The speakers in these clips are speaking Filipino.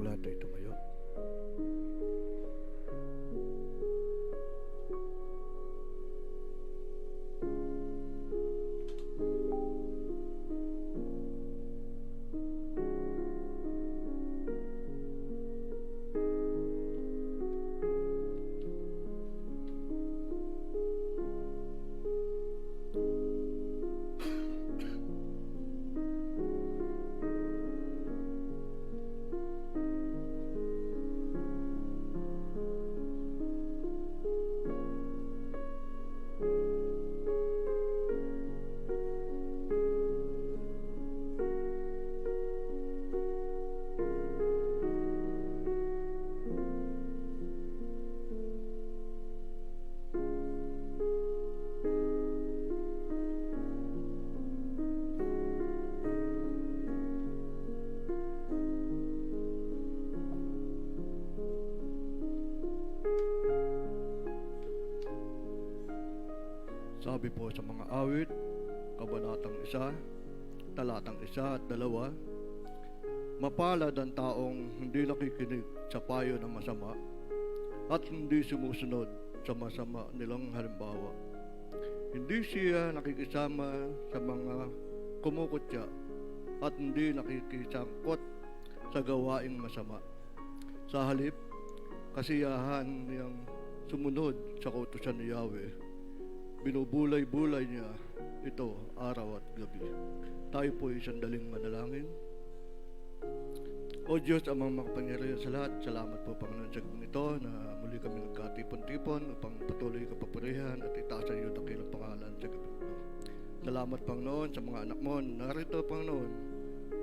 lahat ay tumayo. Sabi po sa mga awit, kabanatang 1, talatang 1 at 2, mapalad ang taong hindi nakikinig sa payo ng masama at hindi sumusunod sa masama nilang halimbawa. Hindi siya nakikisama sa mga kumukutya at hindi nakikisangkot sa gawaing masama. Sa halip, kasiyahan niyang sumunod sa kautusan ni Yahweh. Binubulay-bulay niya ito araw at gabi. Tayo po ay sandaling manalangin. O Diyos, amang makapangyarihan sa lahat, salamat po Panginoon sa gabing ito na muli kami nagkatipon-tipon upang patuloy kapapurihan at itaas ang iyong dakilang pangalan sa gabing ito. Salamat Panginoon sa mga anak mo narito Panginoon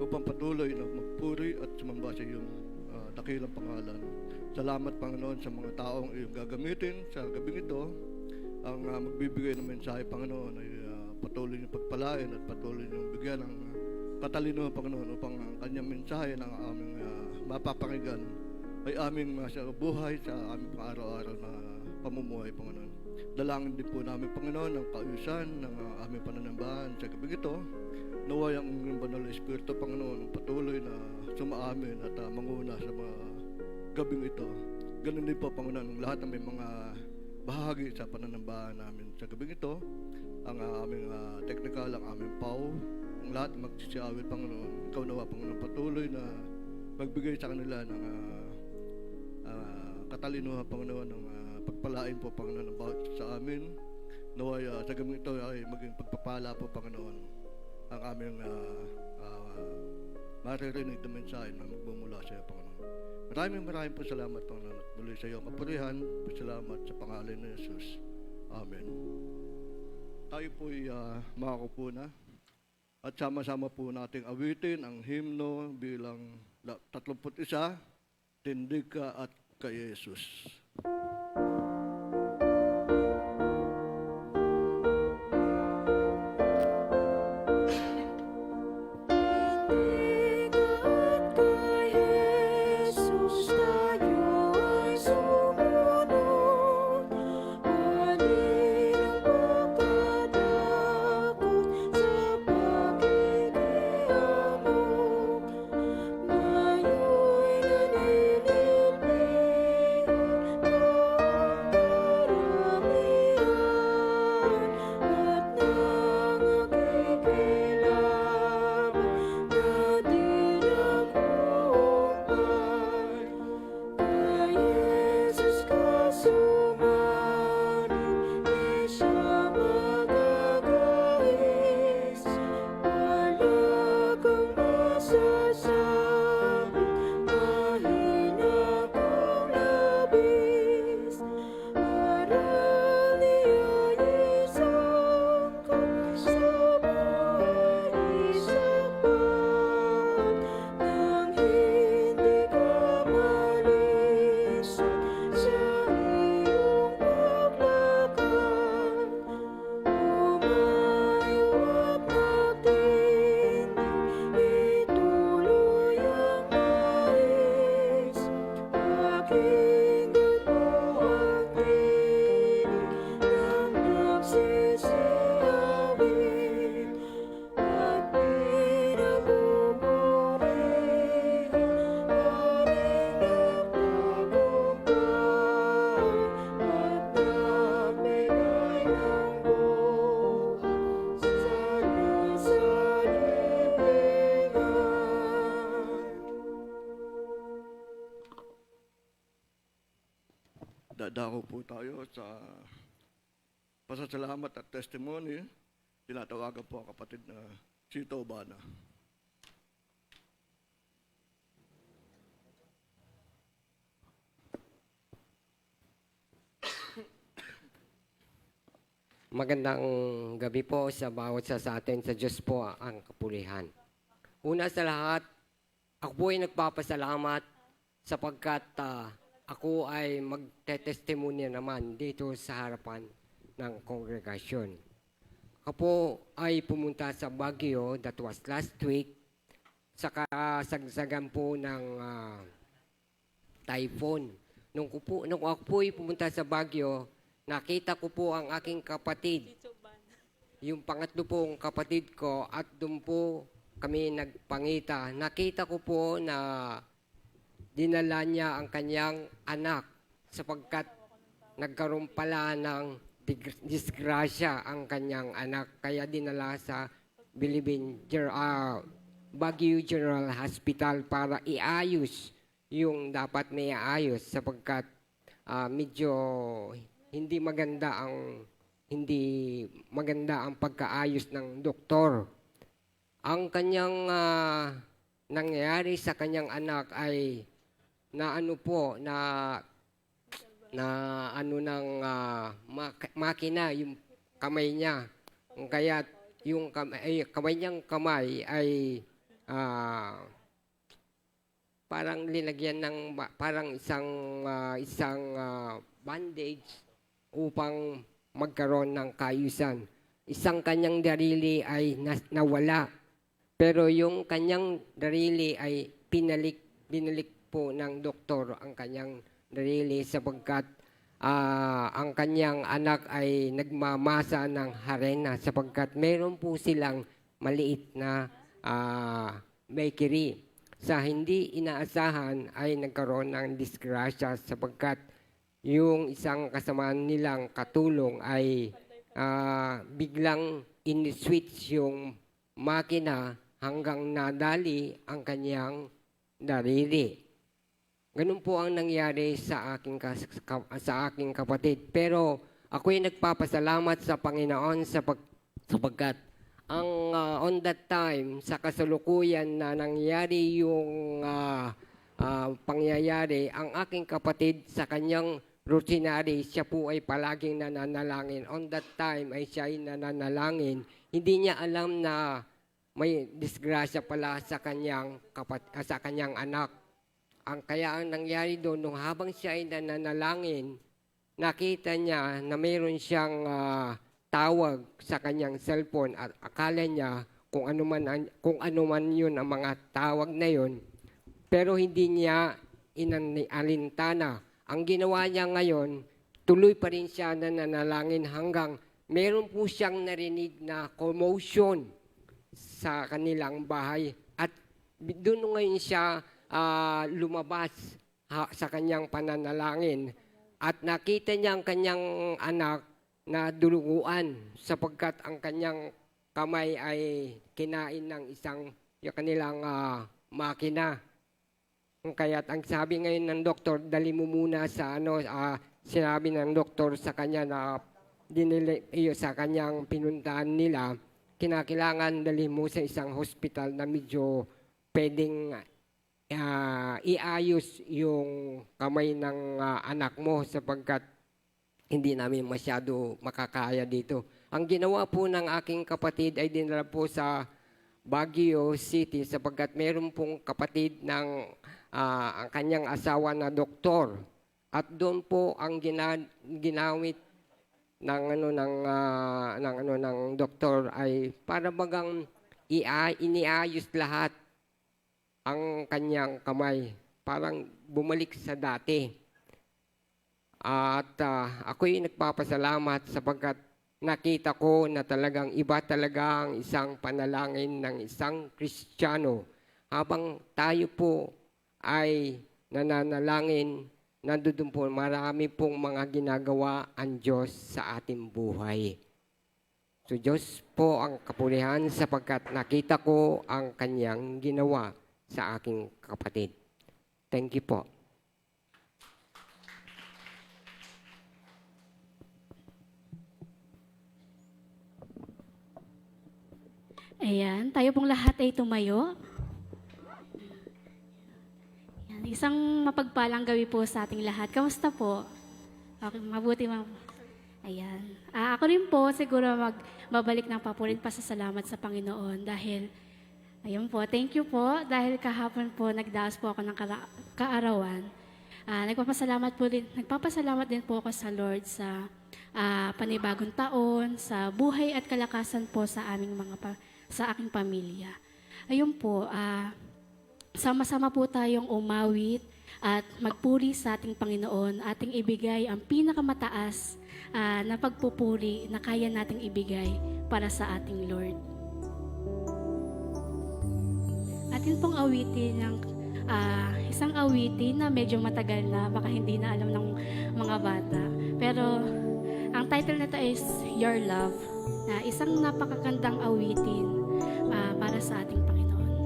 upang patuloy na magpuri at sumamba sa iyong dakilang pangalan. Salamat Panginoon sa mga taong iyong gagamitin sa gabing ito. Ang magbibigay ng mensahe, Panginoon, ay patuloy niyong pagpalain at patuloy niyong bigyan ng katalino, Panginoon, upang ang kanyang mensahe ng aming mapapakinggan ay aming masabuhay sa aming pang-araw-araw na pamumuhay, Panginoon. Dalangin din po namin, Panginoon, ang kaayusan ng aming pananambahan sa gabi ito. Naway ang inyong banal na Espiritu, Panginoon, patuloy na sumaamin at manguna sa mga gabing ito. Ganun din po, Panginoon, ang lahat ng may mga bahagi sa pananambahan namin sa gabing ito, ang aming technical, ang aming PAW, ang lahat magsisiawit, Panginoon. Ikaw nawa, Panginoon, patuloy na magbigay sa kanila ng katalinuhan, Panginoon, ng pagpalain po, Panginoon, ng bawat sa amin. Naway sa gabing ito ay maging pagpapala po, Panginoon, ang aming maririnig na mensahe na magmumula sa iyo, Panginoon. Maraming po salamat, Panginoon, at muli sa iyong kapurihan. Salamat sa pangalan ni Jesus. Amen. Tayo po'y makakupo na at sama-sama po nating awitin ang himno bilang 31, Tindig ka at kay Jesus. Dadako po tayo sa pasasalamat at testimony. Tinatawagan po ang kapatid na Chito Bana. Magandang gabi po sa bawat isa sa atin. Sa Diyos po ang kapulihan. Una sa lahat, ako po ay nagpapasalamat sapagkat ako ay magtetestimonya naman dito sa harapan ng kongregasyon. Ako po ay pumunta sa Baguio, that was last week, sa kasagsagan po ng typhoon. Nung ako po ay pumunta sa Baguio, nakita ko po ang aking kapatid, yung pangatlo pong kapatid ko, at doon po kami nagpangita. Nakita ko po na dinala niya ang kanyang anak sapagkat nagkaroon pala ng disgrasya ang kanyang anak. Kaya dinala sa Baguio General Hospital para iayos yung dapat na iayos sapagkat medyo hindi maganda ang pagkaayos ng doktor. Ang kanyang nangyari sa kanyang anak ay makina yung kamay niya. Kaya yung kamay niyang kamay ay parang linagyan ng parang isang bandage upang magkaroon ng kaayusan. Isang kanyang darili ay nawala. Pero yung kanyang darili ay binalik po ng doktor ang kanyang darili sapagkat ang kanyang anak ay nagmamasa ng harena sapagkat meron po silang maliit na bakery. Sa hindi inaasahan ay nagkaroon ng disgrasya sapagkat yung isang kasamaan nilang katulong ay biglang in-switch yung makina hanggang nadali ang kanyang darili. Ganun po ang nangyari sa aking kapatid. Pero ako'y nagpapasalamat sa Panginoon sapagkat on that time, sa kasalukuyan na nangyari yung pangyayari, ang aking kapatid sa kanyang routinary, siya po ay palaging nananalangin. On that time ay siya ay nananalangin. Hindi niya alam na may disgrasya pala sa kanyang anak. Kaya ang nangyari doon, nung habang siya ay nananalangin, nakita niya na mayroon siyang tawag sa kanyang cellphone at akala niya kung ano man yun ang mga tawag na yun, pero hindi niya inalintana. Ang ginawa niya ngayon, tuloy pa rin siya na nanalangin hanggang meron po siyang narinig na commotion sa kanilang bahay. At doon ngayon siya lumabas sa kanyang pananalangin. At nakita niya ang kanyang anak na duluguan sapagkat ang kanyang kamay ay kinain ng yung kanilang makina. Kaya ang sabi ngayon ng doktor, dali mo muna sa sinabi ng doktor sa kanya na sa kanyang pinuntahan nila, kinakailangan dali mo sa isang hospital na medyo pwedeng iayos yung kamay ng anak mo sapagkat hindi namin masyado makakaya dito. Ang ginawa po ng aking kapatid ay dinala po sa Baguio City sapagkat meron pong kapatid ng ang kanyang asawa na doktor. At doon po ang ginamit ng doktor ay para bagang iniayos lahat ang kanyang kamay. Parang bumalik sa dati. At ako'y nagpapasalamat sapagkat nakita ko na talagang iba talaga ang isang panalangin ng isang Kristiyano. Habang tayo po ay nananalangin, nandoon po marami pong mga ginagawa ang Diyos sa ating buhay. So Diyos po ang kapulihan sapagkat nakita ko ang kanyang ginawa sa aking kapatid. Thank you po. Ayan, tayo pong lahat ay tumayo. Ayan, isang mapagpalang gawi po sa ating lahat. Kamusta po? Okay, mabuti mga... Ayan. Ako rin po siguro magbabalik ng papurit pasasalamat sa Panginoon dahil, ayun po, thank you po dahil kahapon po nagdaos po ako ng kaarawan. Nagpapasalamat din po ako sa Lord sa panibagong taon, sa buhay at kalakasan po sa aming sa aking pamilya. Ayun po, sama-sama po tayong umawit at magpuri sa ating Panginoon, ating ibigay ang pinakamataas na pagpupuri na kaya nating ibigay para sa ating Lord. Atin pong awitin ng isang awitin na medyo matagal na, baka hindi na alam ng mga bata. Pero ang title nito is Your Love, na isang napakagandang awitin para sa ating Panginoon.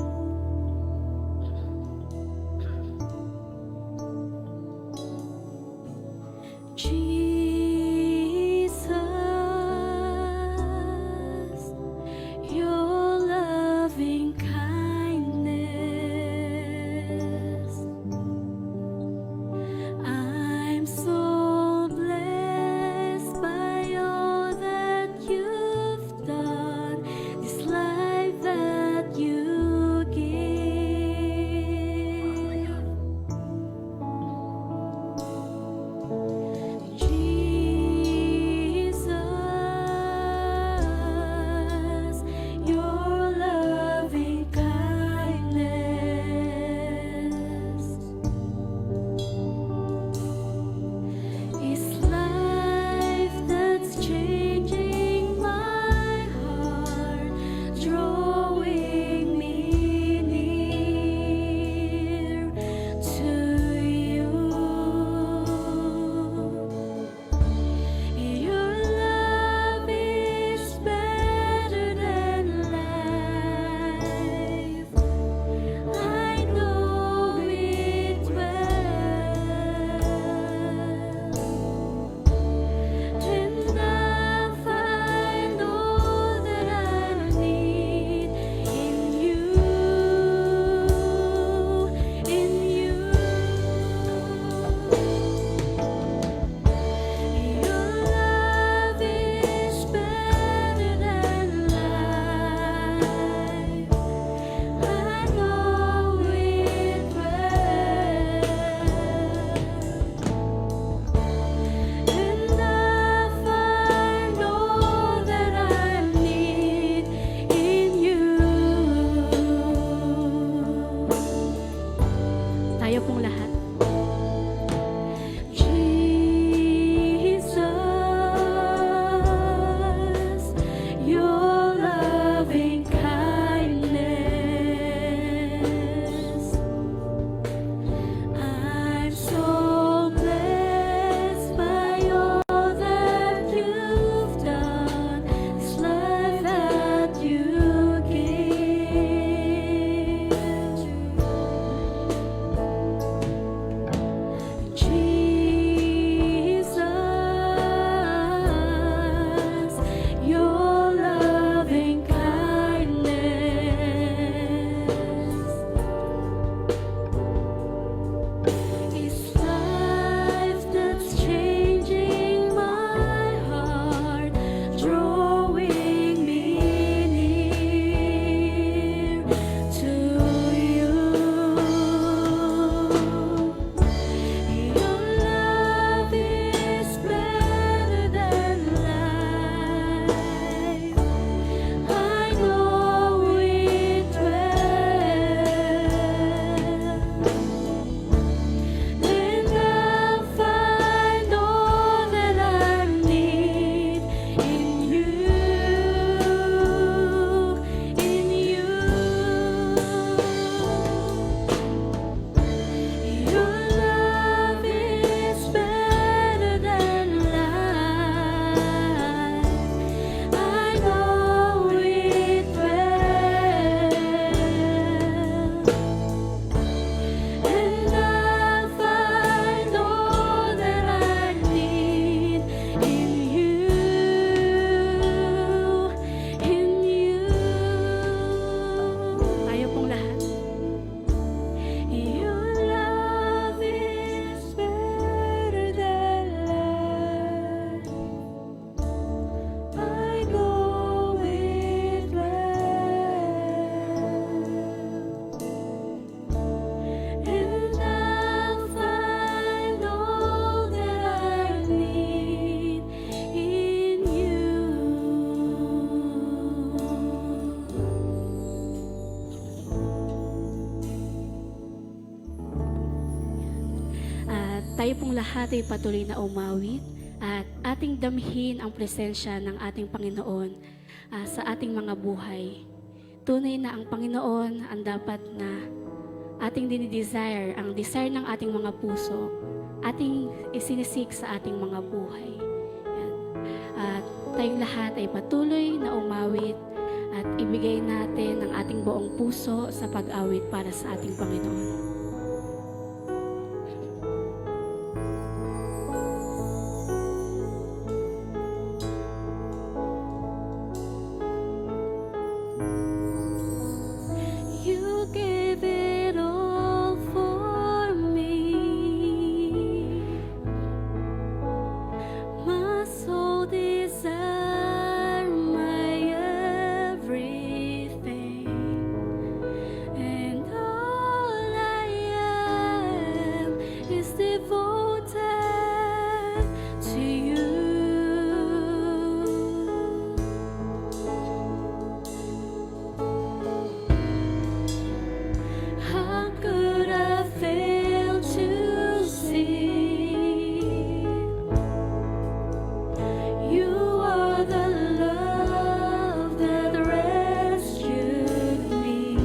Jesus, your loving kindness, I'm so blessed by all that you've done, this life that you tayo pong lahat ay patuloy na umawit at ating damhin ang presensya ng ating Panginoon sa ating mga buhay. Tunay na ang Panginoon ang dapat na ating dinidesire, ang desire ng ating mga puso, ating isinisik sa ating mga buhay. Yan. At tayong lahat ay patuloy na umawit at ibigay natin ang ating buong puso sa pag-awit para sa ating Panginoon. You gave it all for me. My soul desire my everything, and all I am is devoted to you. How could I fail to see you are the love that rescued me,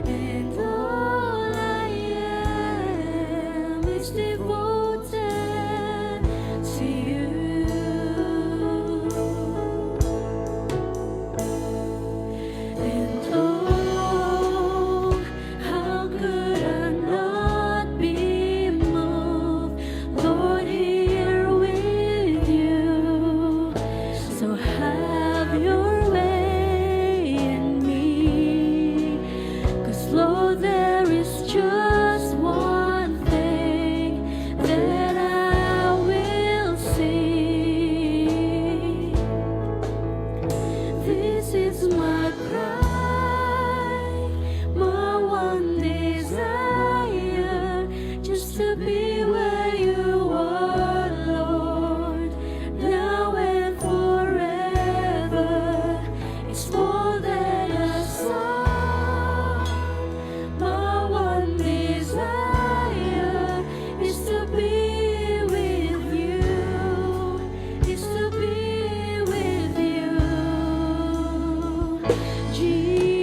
and all I am is devoted to you. And oh, how could I not be moved, Lord, here with you? So have your way in me, 'cause Lord, there is just one thing that I will see. This is my cry, my one desire, just to be where you are, Lord, now and forever. It's more than a song. My one desire is to be with you, is to be with you, Jesus.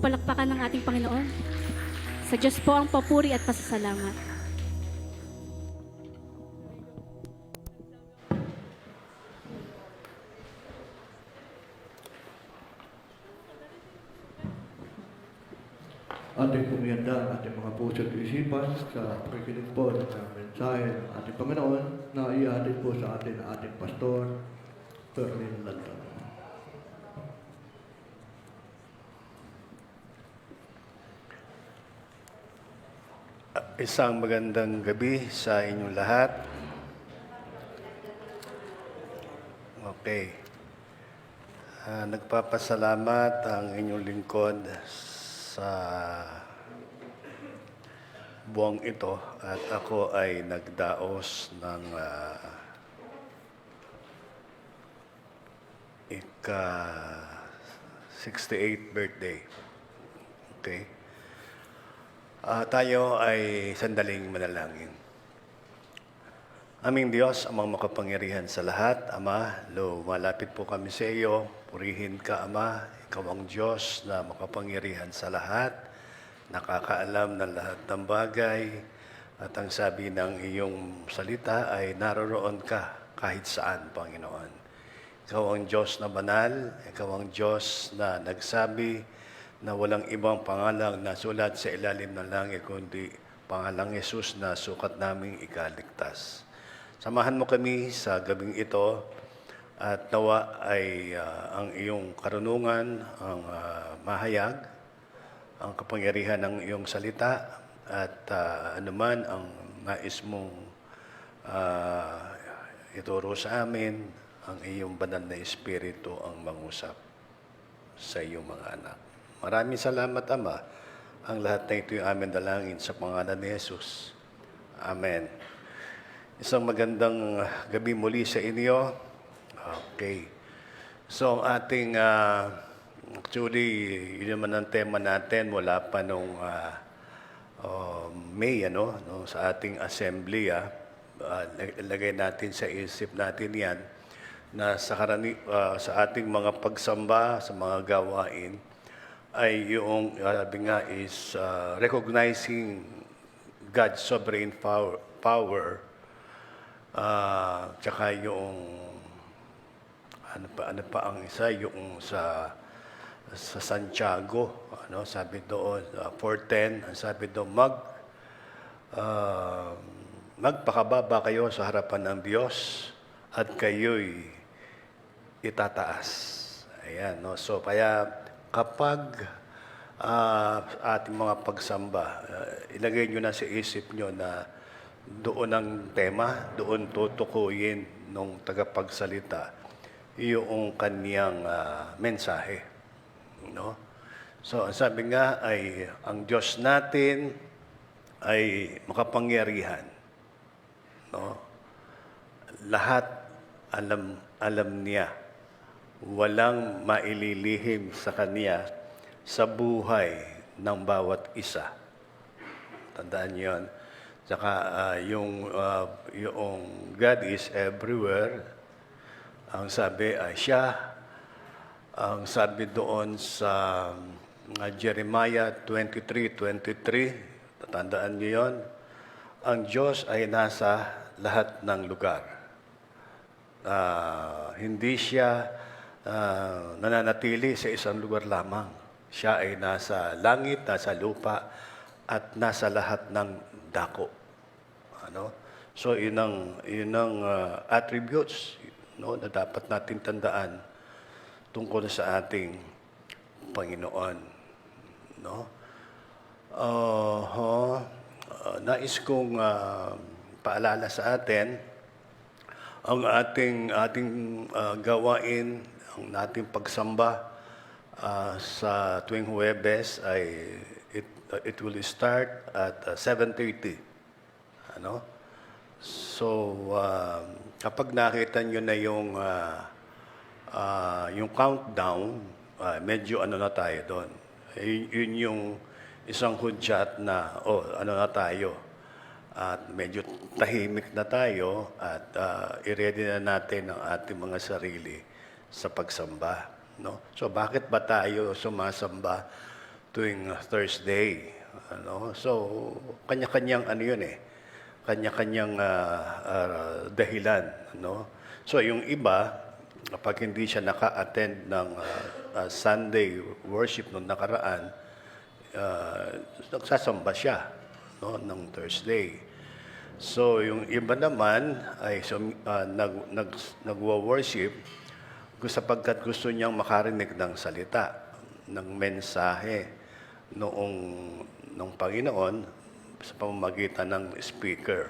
palakpakan ng ating Panginoon. Sa Diyos po ang papuri at pasasalamat. Ating pumiyanda ang ating mga puso at isipan sa pakikinig po ng mensahe ng ating Panginoon na ihatid po sa atin ang ating pastor, Fermin Lantan. Isang magandang gabi sa inyong lahat. Okay. Nagpapasalamat ang inyong lingkod sa buwang ito at ako ay nagdaos ng ika-68th birthday. Okay. Tayo ay sandaling manalangin. Aming Diyos, amang makapangyarihan sa lahat, Ama, lumalapit po kami sa iyo. Purihin ka, Ama. Ikaw ang Diyos na makapangyarihan sa lahat, nakakaalam ng lahat ng bagay, at ang sabi ng iyong salita ay naroroon ka kahit saan, Panginoon. Ikaw ang Diyos na banal, ikaw ang Diyos na nagsabi na walang ibang pangalang nasulat sa ilalim ng langit kundi pangalang Yesus na sukat naming ikaligtas. Samahan mo kami sa gabing ito at nawa ay ang iyong karunungan, ang mahayag, ang kapangyarihan ng iyong salita at anuman ang nais mong ituro sa amin, ang iyong banal na Espiritu ang mangusap sa iyong mga anak. Maraming salamat, Ama. Ang lahat na ito yung aming dalangin sa pangalan ni Jesus. Amen. Isang magandang gabi muli sa inyo. Okay. So, ang ating, actually, yun naman ang tema natin mula pa nung May, no, sa ating assembly. Ilagay natin sa isip natin yan na sa ating mga pagsamba, sa mga gawain, ay yung sabi nga is recognizing God's sovereign power, tsaka yung ano pa ang isa, yung sa Santiago, ano, sabi doon 4:10, ang sabi doon magpakababa kayo sa harapan ng Diyos at kayo'y itataas. Ayan, no? So kaya kapag ating mga pagsamba, ilagay nyo na sa isip nyo na doon ang tema, doon tutukuyin nung tagapagsalita yung kaniyang mensahe. No? So, ang sabi nga ay ang Diyos natin ay makapangyarihan. No? Lahat alam niya. Walang maililihim sa Kanya sa buhay ng bawat isa. Tandaan niyo yun. Saka yung God is everywhere, ang sabi ay siya. Ang sabi doon sa Jeremiah 23:23, tandaan niyo yun, ang Diyos ay nasa lahat ng lugar. Hindi siya nananatili sa isang lugar lamang. Siya ay nasa langit, nasa lupa, at nasa lahat ng dako. Ano? So, yun ang attributes, no, na dapat natin tandaan tungkol sa ating Panginoon. No? Nais kong paalala sa atin ang ating gawain, ang ating pagsamba sa tuwing Huwebes ay it will start at 7:30. Ano? So, kapag nakita nyo na yung countdown, medyo ano na tayo doon. Yun yung isang hudyat na, ano na tayo. At medyo tahimik na tayo at i-ready na natin ang ating mga sarili sa pagsamba. No? So bakit ba tayo sumasamba tuwing Thursday. Ano? So, kanya-kanyang ano yun eh. Kanya-kanyang dahilan. Ano? So, yung iba, kapag hindi siya naka-attend ng Sunday worship nung nakaraan, nagsasamba siya, no, ng Thursday. So, yung iba naman ay nagwo-worship sapagkat gusto niyang makarinig ng salita, ng mensahe noong Panginoon sa pamamagitan ng speaker.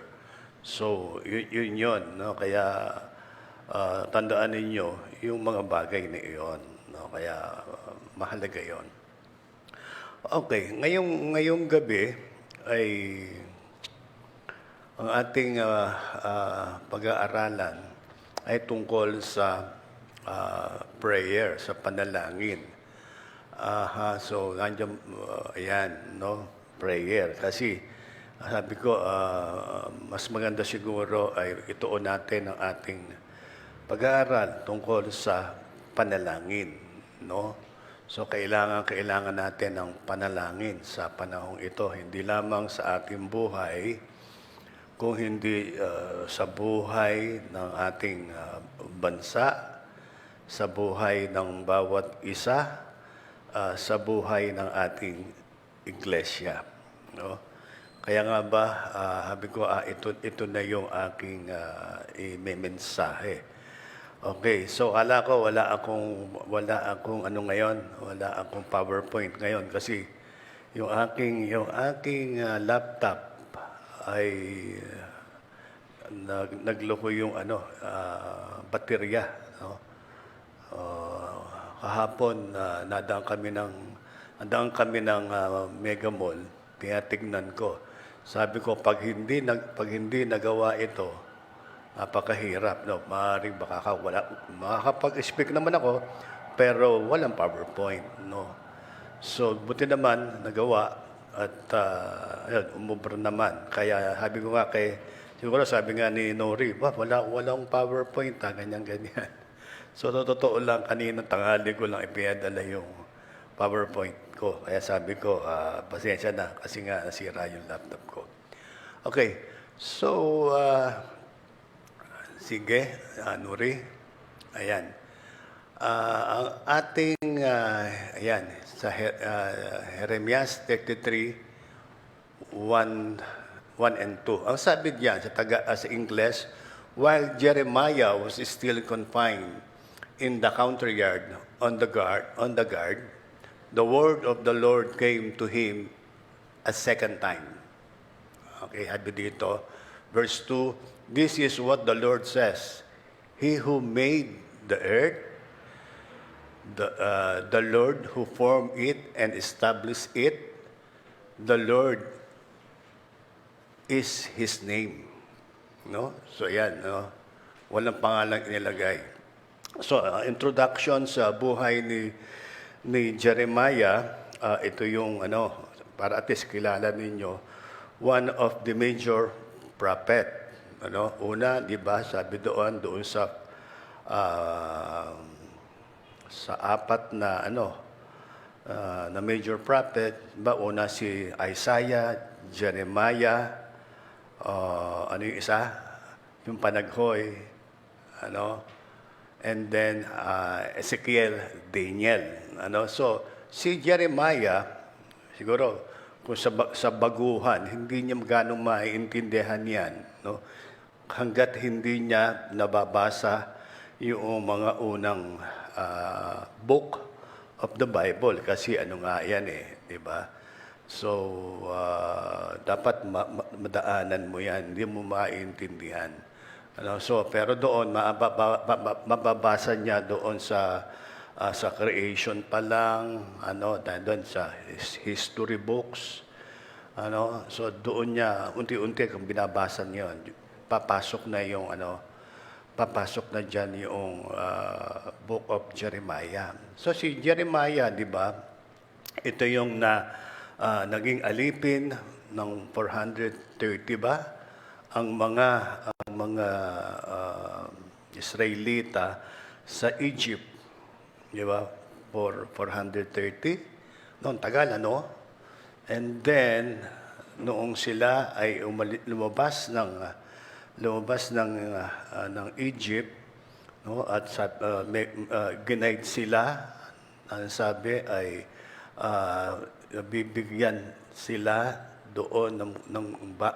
So, yun, no? Kaya tandaan ninyo yung mga bagay na iyon. No? Kaya mahalaga yon. Okay, ngayong gabi ay ang ating pag-aaralan ay tungkol sa prayer, sa panalangin. So, nandiyan, ayan, no? Prayer. Kasi, sabi ko, mas maganda siguro ay ituon natin ang ating pag-aaral tungkol sa panalangin, no? So, kailangan natin ng panalangin sa panahong ito. Hindi lamang sa ating buhay, kung hindi sa buhay ng ating bansa, sa buhay ng bawat isa, sa buhay ng ating iglesia. No? Kaya nga ba, sabi ko, ito na yung aking mensahe. Okay, so ala ko wala akong ano ngayon, wala akong PowerPoint ngayon kasi yung aking laptop ay nagloko yung baterya, no? Kahapon nadaan kami ng Mega Mall, tinatignan ko. Sabi ko pag hindi nagawa ito, napakahirap, no? Maaaring makakapag-speak naman ako, pero walang PowerPoint, no? So, buti naman nagawa at umubra naman. Kaya sabi ko nga siguro sabi nga ni Nori, walang PowerPoint, ganyan. So, totoo lang, kanina tanghali ko lang ipinadala yung PowerPoint ko. Kaya sabi ko, pasensya na, kasi nga nasira yung laptop ko. Okay, so, sige, Nuri. Ayan. Ang ating, ayan, sa Jeremias 33, 1 and 2. Ang sabi diyan sa English, while Jeremiah was still confined in the courtyard on the guard, the word of the Lord came to him a second time. Okay, sabi dito, verse 2, this is what the Lord says. He who made the earth, the Lord who formed it and established it, the Lord is His name. No? So yan, no? Walang pangalang inilagay. So, introduction sa buhay ni Jeremiah, ito yung, para at least kilala ninyo, one of the major prophet. Una, di ba, sabi doon sa apat na na major prophet, ba una si Isaiah, Jeremiah, ano yung isa? Yung Panaghoy, and then Ezekiel, Daniel. So si Jeremiah, siguro kung sa baguhan, hindi niya ganong maiintindihan yan, no? Hanggat hindi niya nababasa yung mga unang book of the Bible. Kasi nga yan di ba? So, dapat madaanan mo yan. Hindi mo maiintindihan. So, pero doon, mababasa niya doon sa creation pa lang, doon sa history books. So, doon niya, unti-unti, kung binabasa niya yun, papasok na dyan yung Book of Jeremiah. So si Jeremiah, di ba, ito yung naging alipin ng 430 ba? Ang mga Israelita sa Egypt, di ba? For 430 Noon, tagal, ano? And then, noong sila ay lumabas ng Egypt, no? At ginaid sila, ang sabi ay bibigyan sila doon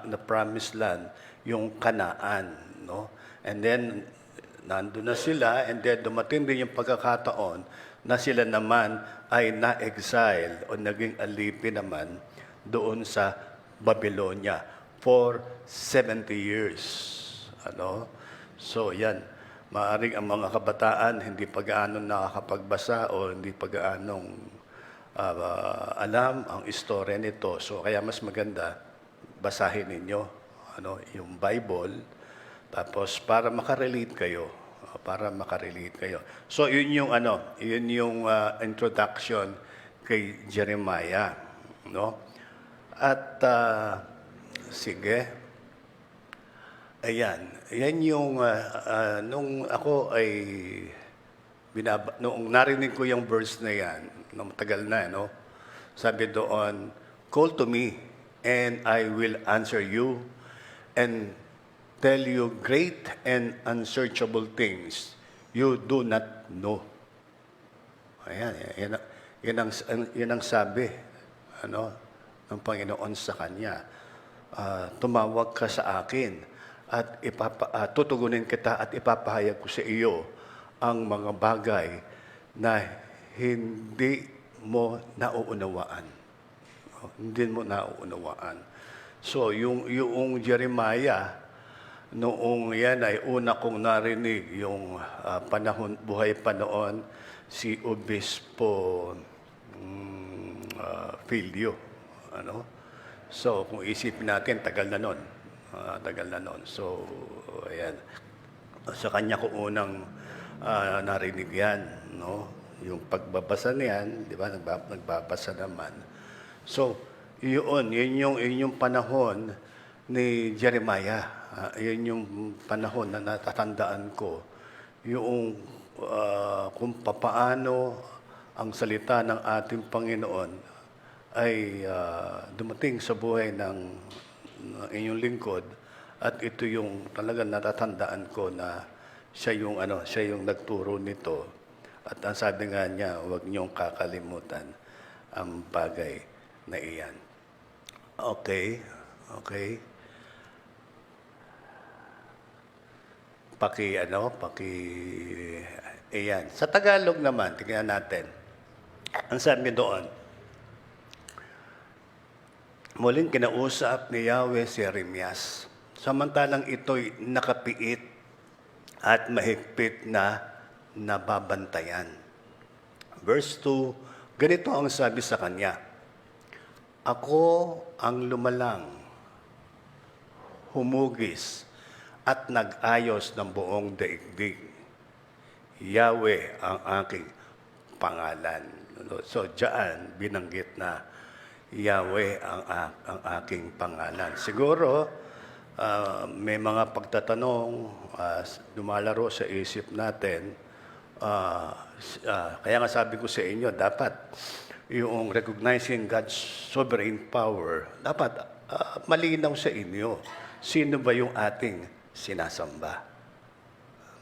na promised land, yung Kanaan, no? And then nandun na sila, and then dumating din yung pagkakataon na sila naman ay na-exile o naging alipin naman doon sa Babylonia for 70 years. Ano? So, yan. Maaring ang mga kabataan hindi pa-gaano nakakapagbasa o hindi pa-gaanong alam ang istorya nito. So, kaya mas maganda, basahin ninyo yung Bible, tapos para makarelate kayo. So, yun yung introduction kay Jeremiah. No? At, sige. Ayan. Yan yung, nung ako ay, noong narinig ko yung verse na yan, matagal na, no? Sabi doon, call to me, and I will answer you, and tell you great and unsearchable things you do not know. Ayan, yan ang sabi, ng Panginoon sa kanya. Tumawag ka sa akin at tutugunin kita at ipapahayag ko sa iyo ang mga bagay na hindi mo nauunawaan. Hindi mo nauunawaan. So, yung Jeremiah, noong yan ay una kong narinig, yung buhay pa noon, si Obispo Filio. So, kung isipin natin, tagal na nun. So, ayan. Sa kanya ko unang narinig yan, no? Yung pagbabasa niyan, di ba, nagbabasa naman. So, yun yung panahon ni Jeremiah. Yun yung panahon na natatandaan ko. Yung kung papaano ang salita ng ating Panginoon ay dumating sa buhay ng inyong lingkod, at ito yung talagang natatandaan ko na siya yung nagturo nito. At ang sabi nga niya, huwag niyong kakalimutan ang bagay na iyan. Okay. Iyan. Sa Tagalog naman, tingnan natin. Ang sabi doon, muling kinausap ni Yahweh si Jeremias, samantalang ito'y nakapiit at mahigpit na nababantayan. Verse 2, ganito ang sabi sa kanya, ako ang lumalang, humugis, at nag-ayos ng buong daigdig. Yahweh ang aking pangalan. So, diyan binanggit na Yahweh ang aking pangalan. Siguro, may mga pagtatanong dumalaro sa isip natin. Kaya nga sabi ko sa inyo, dapat yung recognizing God's sovereign power, dapat malinaw sa inyo. Sino ba yung ating sinasamba?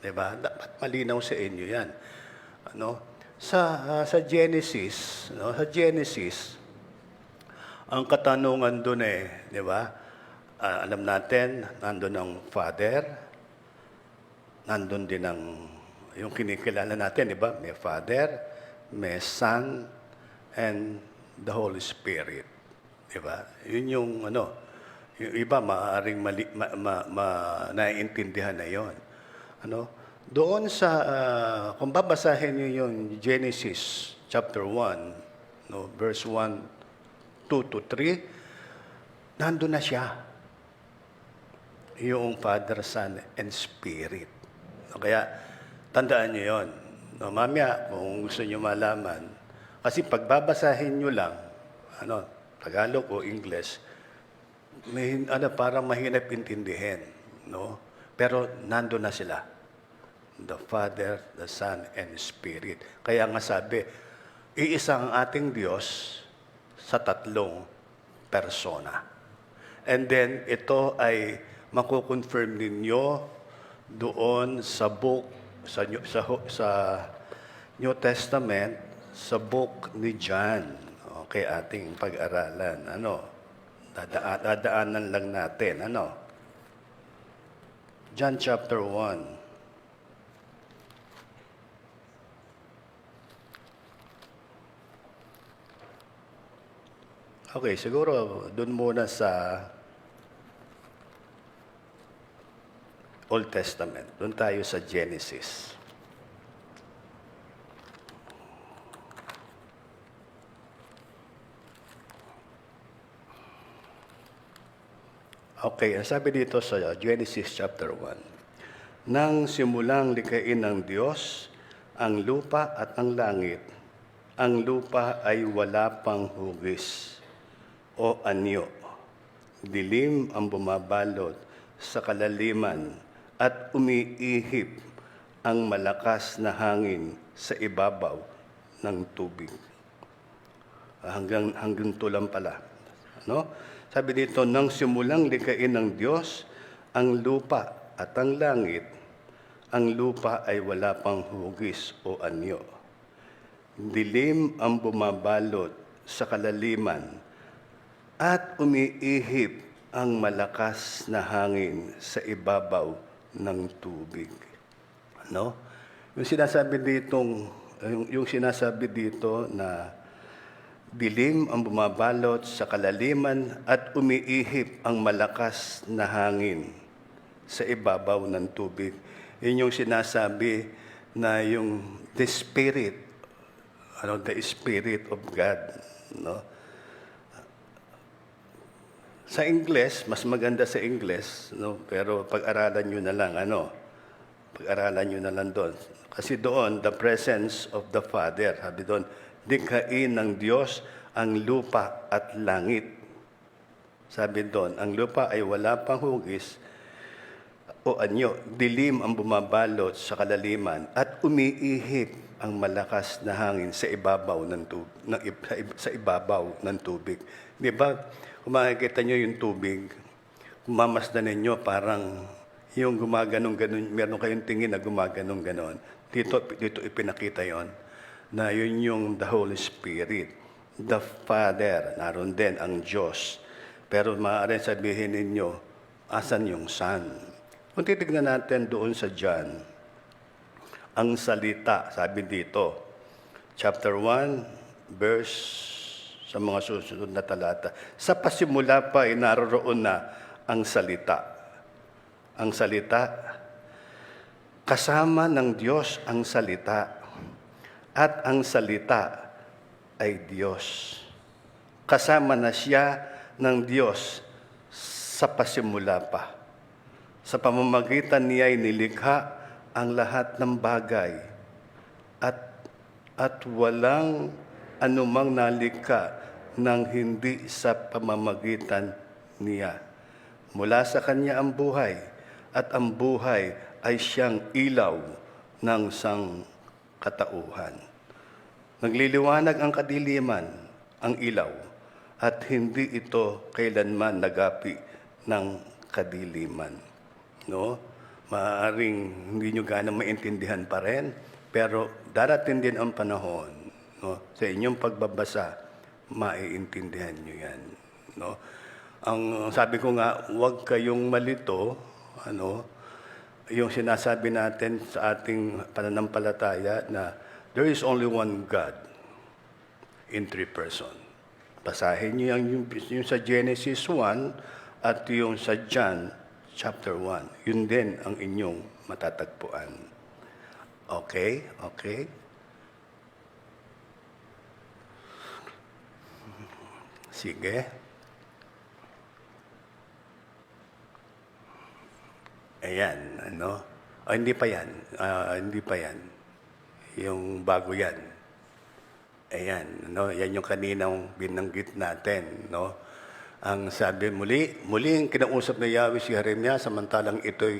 Diba? Dapat malinaw sa inyo yan. Sa Genesis, ang katanungan doon di ba? Alam natin, nandun ang Father, nandun din yung kinikilala natin, di ba? May Father, may Son, and the Holy Spirit. Di ba? Yun yung yung iba maaaring naiintindihan na yon. Doon sa, kung babasahin niyo yung Genesis chapter 1, verse 1, 2 to 3, nandun na siya. Yung Father, Son, and Spirit. Kaya, tandaan niyo yun. Mamaya, kung gusto niyo malaman, kasi pagbabasahin niyo lang, Tagalog o English, parang mahirap intindihin. Pero nandun na sila. The Father, the Son, and Spirit. Kaya nga sabi, iisang ating Diyos, sa tatlong persona. And then, ito ay makukonfirm ninyo doon sa book, sa New Testament, sa book ni John. Okay, ating pag-aralan. Dadaanan lang natin. John chapter 1. Okay, siguro doon muna sa Old Testament. Doon tayo sa Genesis. Okay, ang sabi dito sa Genesis chapter 1. Nang simulang likhain ng Diyos ang lupa at ang langit, ang lupa ay wala pang hugis o anyo. Dilim ang bumabalot sa kalaliman at umiihip ang malakas na hangin sa ibabaw ng tubig. Hanggang tulang pala. Sabi dito, nang simulang likhain ng Diyos ang lupa at ang langit, ang lupa ay wala pang hugis o anyo. Dilim ang bumabalot sa kalaliman at umiihip ang malakas na hangin sa ibabaw ng tubig. Yung sinasabi dito na dilim ang bumabalot sa kalaliman at umiihip ang malakas na hangin sa ibabaw ng tubig. Yun yung sinasabi na yung the Spirit of God. Sa Ingles, mas maganda sa Ingles, pero pag-aralan nyo na lang, pag-aralan nyo na lang doon. Kasi doon, the presence of the Father, sabi doon, likhain ng Diyos ang lupa at langit. Sabi doon, ang lupa ay wala pang hugis o anyo, dilim ang bumabalot sa kalaliman at umiihip ang malakas na hangin sa ibabaw ng tubig. Di ba? Kung makikita nyo yung tubig, kung mamasdan ninyo, parang yung gumaganong-ganon, meron kayong tingin na gumaganong-ganon. Dito ipinakita yon na yun yung the Holy Spirit, the Father, naroon din ang Diyos. Pero maaari sabihin ninyo, asan yung Son? Kung titignan natin doon sa John, ang salita, sabi dito, chapter 1, verse sa mga susunod na talata. Sa pasimula pa ay naroroon na ang salita. Ang salita, kasama ng Diyos ang salita. At ang salita ay Diyos. Kasama na siya ng Diyos sa pasimula pa. Sa pamamagitan niya ay nilikha ang lahat ng bagay at walang anumang nalikha nang hindi sa pamamagitan niya. Mula sa kanya ang buhay at ang buhay ay siyang ilaw ng sangkatauhan. Nagliliwanag ang kadiliman, ang ilaw, at hindi ito kailanman nagapi ng kadiliman. Maaaring hindi nyo ganang maintindihan pa rin, pero darating din ang panahon, sa inyong pagbabasa, maiintindihan nyo yan. Ang sabi ko nga, huwag kayong malito, yung sinasabi natin sa ating pananampalataya na there is only one God in three persons. Basahin niyo yung sa Genesis 1 at yung sa John chapter 1. Yun din ang inyong matatagpuan. Okay? Okay? Sige. Ayan, hindi pa yan. Hindi pa yan. Yung bago yan. Ayan, yan yung kaninang binanggit natin, Ang sabi muling kinausap na Yahweh si Jeremiah samantalang ito'y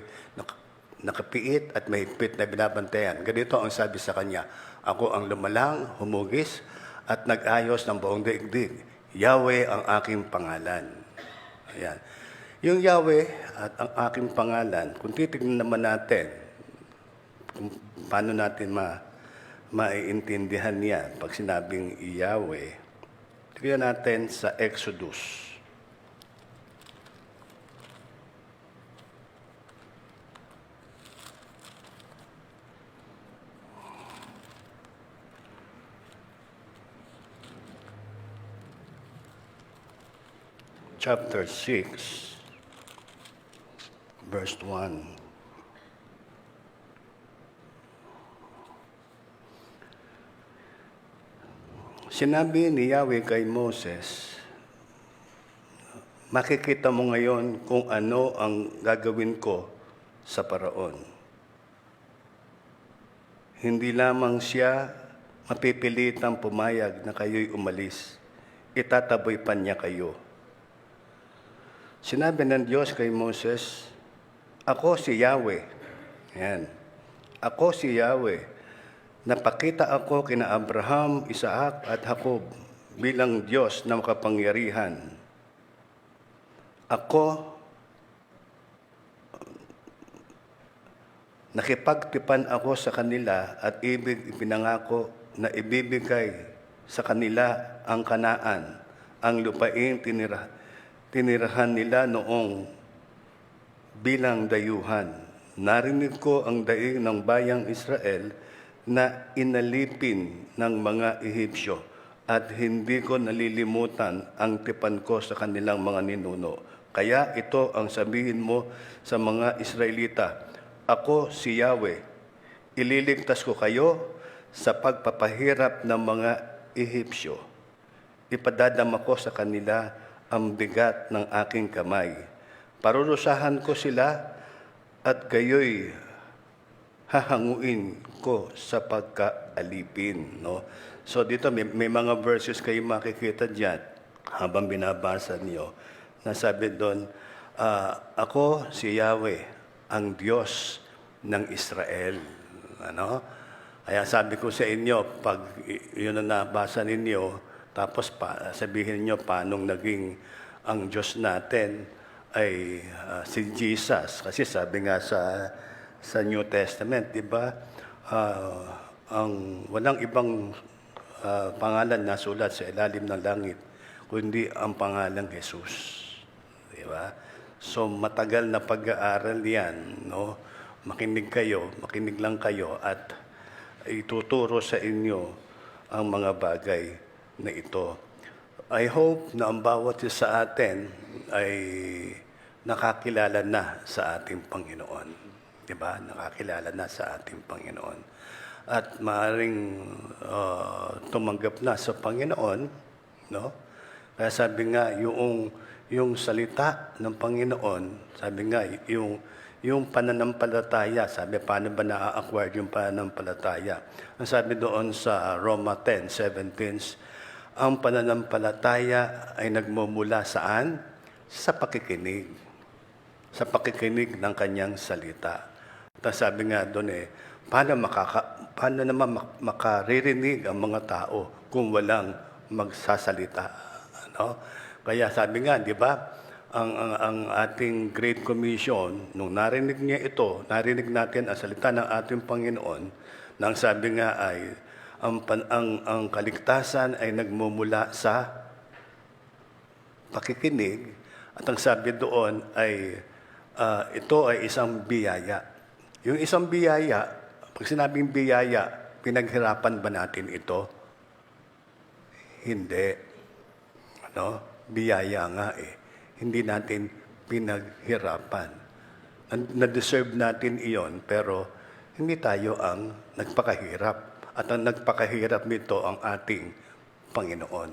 nakapiit at mahigpit na binabantayan. Ganito ang sabi sa kanya, ako ang lumalang, humugis, at nag-ayos ng buong daigdig. Yahweh ang aking pangalan. Ayan. Yung Yahweh at ang aking pangalan, kung titignan naman natin, kung paano natin maiintindihan yan pag sinabing Yahweh, tignan natin sa Exodus. Chapter 6, verse 1. Sinabi ni Yahweh kay Moses, makikita mo ngayon kung ano ang gagawin ko sa Paraon. Hindi lamang siya mapipilitang pumayag na kayo'y umalis, itataboy pa niya kayo. Sinabi ng Diyos kay Moses, ako si Yahweh. Yan. Ako si Yahweh. Napakita ako kina Abraham, Isaac at Jacob bilang Diyos na makapangyarihan. Ako, nakipagtipan ako sa kanila at ipinangako na ibibigay sa kanila ang Kanaan, ang lupaing tinirahan nila noong bilang dayuhan. Narinig ko ang daing ng bayang Israel na inalipin ng mga Ehipsyo at hindi ko nalilimutan ang tipan ko sa kanilang mga ninuno. Kaya ito ang sabihin mo sa mga Israelita, ako si Yahweh, ililigtas ko kayo sa pagpapahirap ng mga Ehipsyo. Ipadadama ko sa kanila ang bigat ng aking kamay. Parurusahan ko sila at gayoy hahanguin ko sa pagkaalipin. No? So dito may mga verses kayo makikita dyan habang binabasa niyo. Nasabi doon, ako si Yahweh, ang Diyos ng Israel. Ano? Kaya sabi ko sa inyo, pag yun ang nabasa ninyo, tapos sabihin niyo paano naging ang Diyos natin ay si Jesus. Kasi sabi nga sa New Testament, di ba? Ang walang ibang pangalan na sulat sa ilalim ng langit kundi ang pangalang Jesus. Di ba? So matagal na pag-aaral 'yan, no? Makinig lang kayo at ituturo sa inyo ang mga bagay na ito. I hope na ang bawat isa sa atin ay nakakilala na sa ating Panginoon. Diba? Nakakilala na sa ating Panginoon. At maaaring tumanggap na sa Panginoon, no? Kaya sabi nga, yung salita ng Panginoon, sabi nga, yung pananampalataya, sabi, paano ba na-acquire yung pananampalataya? Ang sabi doon sa Roma 10:17, ang pananampalataya ay nagmumula saan? Sa pakikinig. Sa pakikinig ng kanyang salita. Tapos sabi nga doon paano naman makaririnig ang mga tao kung walang magsasalita? Ano? Kaya sabi nga, di ba, ang ating Great Commission, nung narinig niya ito, narinig natin ang salita ng ating Panginoon, nang sabi nga ay, ang kaligtasan ay nagmumula sa pakikinig, at ang sabi doon ay, ito ay isang biyaya. Yung isang biyaya, pag sinabing biyaya, pinaghirapan ba natin ito? Hindi. Ano? Biyaya nga Hindi natin pinaghirapan. Na-deserve natin iyon, pero hindi tayo ang nagpakahirap. At ang nagpakahirap nito ang ating Panginoon.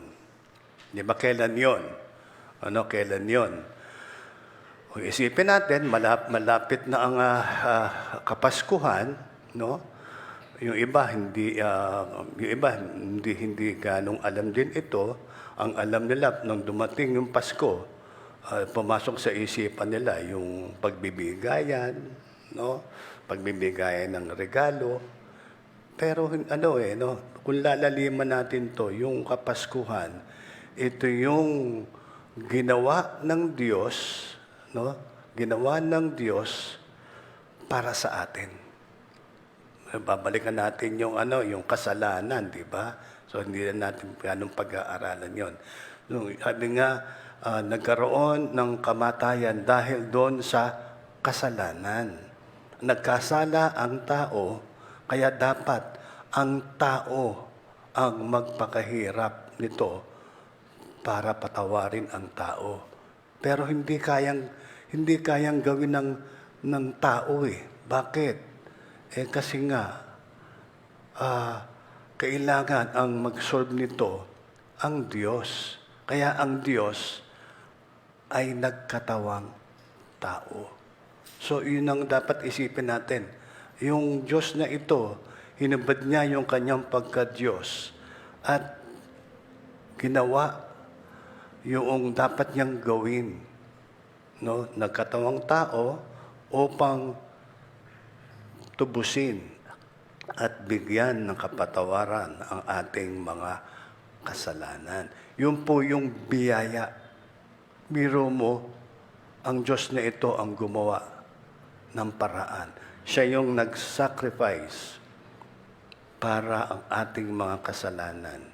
Di ba kailan yon? Kailan yon? Kung isipin natin, malapit na ang Kapaskuhan, no? Yung iba hindi ganong alam din ito. Ang alam nila nung dumating yung Pasko, pumasok sa isipan nila yung pagbibigayan, no? Pagbibigayan ng regalo. Pero kung lalaliman natin to, yung Kapaskuhan, ito yung ginawa ng Diyos, no? Ginawa ng Diyos para sa atin. Babalikan natin yung yung kasalanan, di ba? So hindi na natin ganong pag-aaralan 'yon. Sabi nga, nagkaroon ng kamatayan dahil doon sa kasalanan. Nagkasala ang tao, kaya dapat ang tao ang magpakahirap nito para patawarin ang tao. Pero hindi kayang gawin ng tao eh. Bakit? Kasi nga kailangan ang mag-solve nito ang Diyos. Kaya ang Diyos ay nagkatawang tao. So, yun ang dapat isipin natin. Yung Diyos na ito, hinubad niya yung kanyang pagka-Diyos at ginawa yung dapat niyang gawin. No? Nagkatawang tao upang tubusin at bigyan ng kapatawaran ang ating mga kasalanan. Yun po yung biyaya. Biro mo, ang Diyos na ito ang gumawa ng paraan. Siya yung nag-sacrifice para ang ating mga kasalanan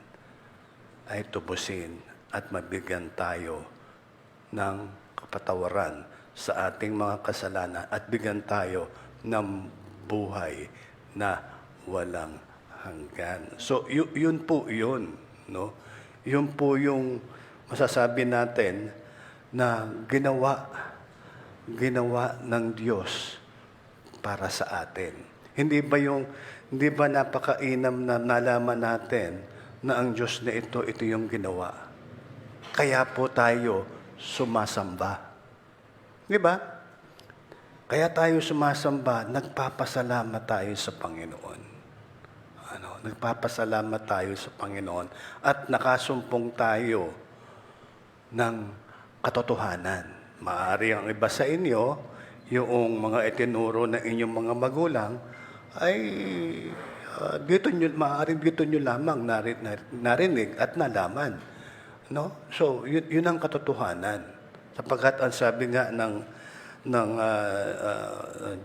ay tubusin at mabigyan tayo ng kapatawaran sa ating mga kasalanan at bigyan tayo ng buhay na walang hanggan. So, yun po yun. No? Yun po yung masasabi natin na ginawa ng Diyos para sa atin. Hindi ba napakainam na nalaman natin na ang Diyos na ito yung ginawa? Kaya po tayo sumasamba. Di ba? Kaya tayo sumasamba, nagpapasalamat tayo sa Panginoon. Nagpapasalamat tayo sa Panginoon at nakasumpong tayo ng katotohanan. Maaari ang iba sa inyo, yung mga itinuro ng inyong mga magulang, ay maaaring dito nyo lamang narinig at nalaman. No? So, yun ang katotohanan. Sapagkat ang sabi nga ng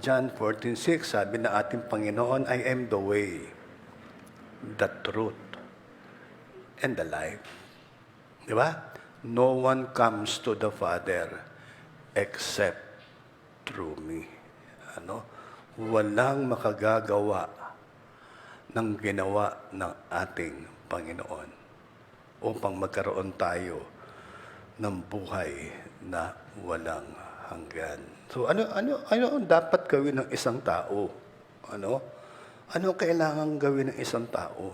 John 14:6, sabi na ating Panginoon, I am the way, the truth, and the life. Di ba? No one comes to the Father except through me. Walang makagagawa ng ginawa ng ating Panginoon upang magkaroon tayo ng buhay na walang hanggan. So ano ang dapat gawin ng isang tao? Ano kailangan gawin ng isang tao?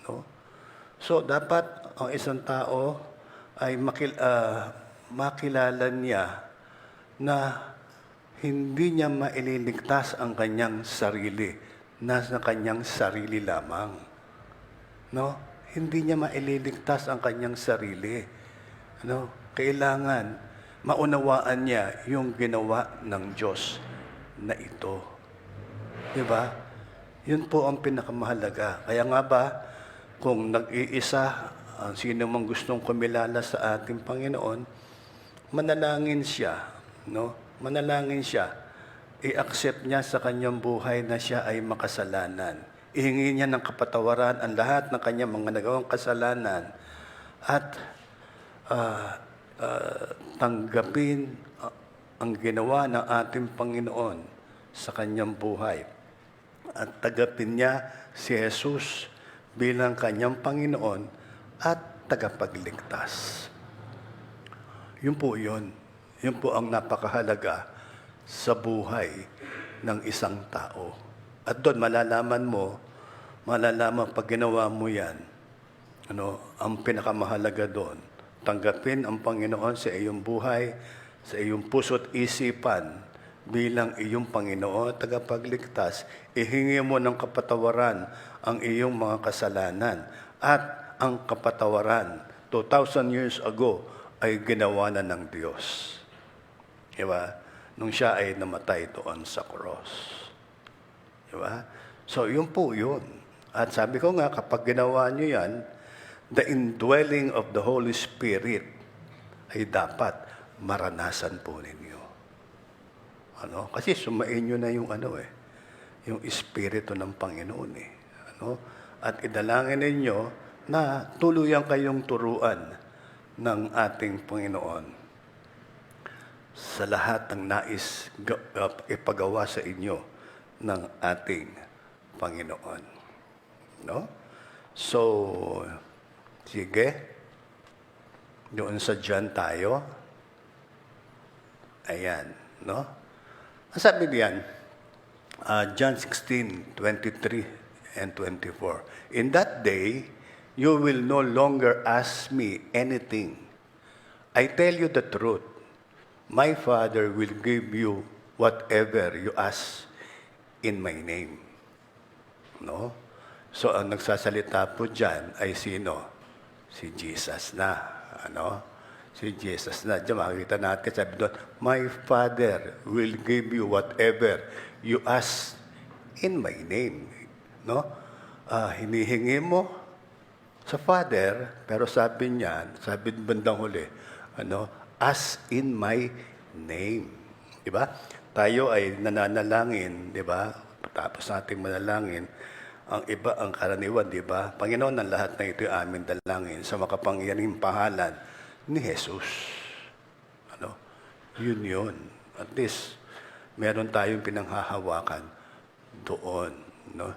No? So, dapat ang isang tao ay makilala niya na hindi niya maililigtas ang kanyang sarili, nasa kanyang sarili lamang. No? Hindi niya maililigtas ang kanyang sarili. Kailangan maunawaan niya yung ginawa ng Diyos na ito. Diba? Yun po ang pinakamahalaga. Kaya nga ba, kung nag-iisa, sino mang gustong kumilala sa ating Panginoon, manalangin siya. No? Manalangin siya. I-accept niya sa kanyang buhay na siya ay makasalanan. Ihingi niya ng kapatawaran ang lahat ng kanyang mga nagawang kasalanan at tanggapin ang ginawa ng ating Panginoon sa kanyang buhay. At tagapin niya si Jesus bilang kanyang Panginoon at tagapagligtas. Yun po yun. Yun po ang napakahalaga sa buhay ng isang tao. At doon malalaman pag ginawa mo yan, ang pinakamahalaga doon, tanggapin ang Panginoon sa iyong buhay, sa iyong puso't isipan, bilang iyong Panginoon at tagapagligtas, ihingi mo ng kapatawaran ang iyong mga kasalanan. At ang kapatawaran, 2,000 years ago, ay ginawa na ng Diyos. Diba? Nung siya ay namatay doon sa cross. Diba? So, yun po yun. At sabi ko nga, kapag ginawa nyo yan, the indwelling of the Holy Spirit ay dapat maranasan po ninyo. Ano? Kasi sumain nyo na yung yung Espiritu ng Panginoon eh. Ano? At idalangin ninyo na tuluyan kayong turuan ng ating Panginoon sa lahat ng nais ipagawa sa inyo ng ating Panginoon. No? So, sige. Doon sa John tayo. Ayan, no? Ang sabi diyan, John 16:23 and 24. In that day, you will no longer ask me anything. I tell you the truth. My Father will give you whatever you ask in my name. No? So, ang nagsasalita po dyan ay sino? Si Jesus na. Ano? Si Jesus na. Diyan makikita natin, sabi doon, my Father will give you whatever you ask in my name. No? Hinihingi mo sa Father, pero sabi niya, sabi bandang huli, ask in my name. Diba? Tayo ay nananalangin, diba? Tapos nating manalangin, ang iba, ang karaniwan, di ba? Panginoon, ng lahat na ito ay amin dalangin sa makapangyarihang pangalan ni Jesus. Ano? Yun. At least, meron tayong pinanghahawakan doon. No?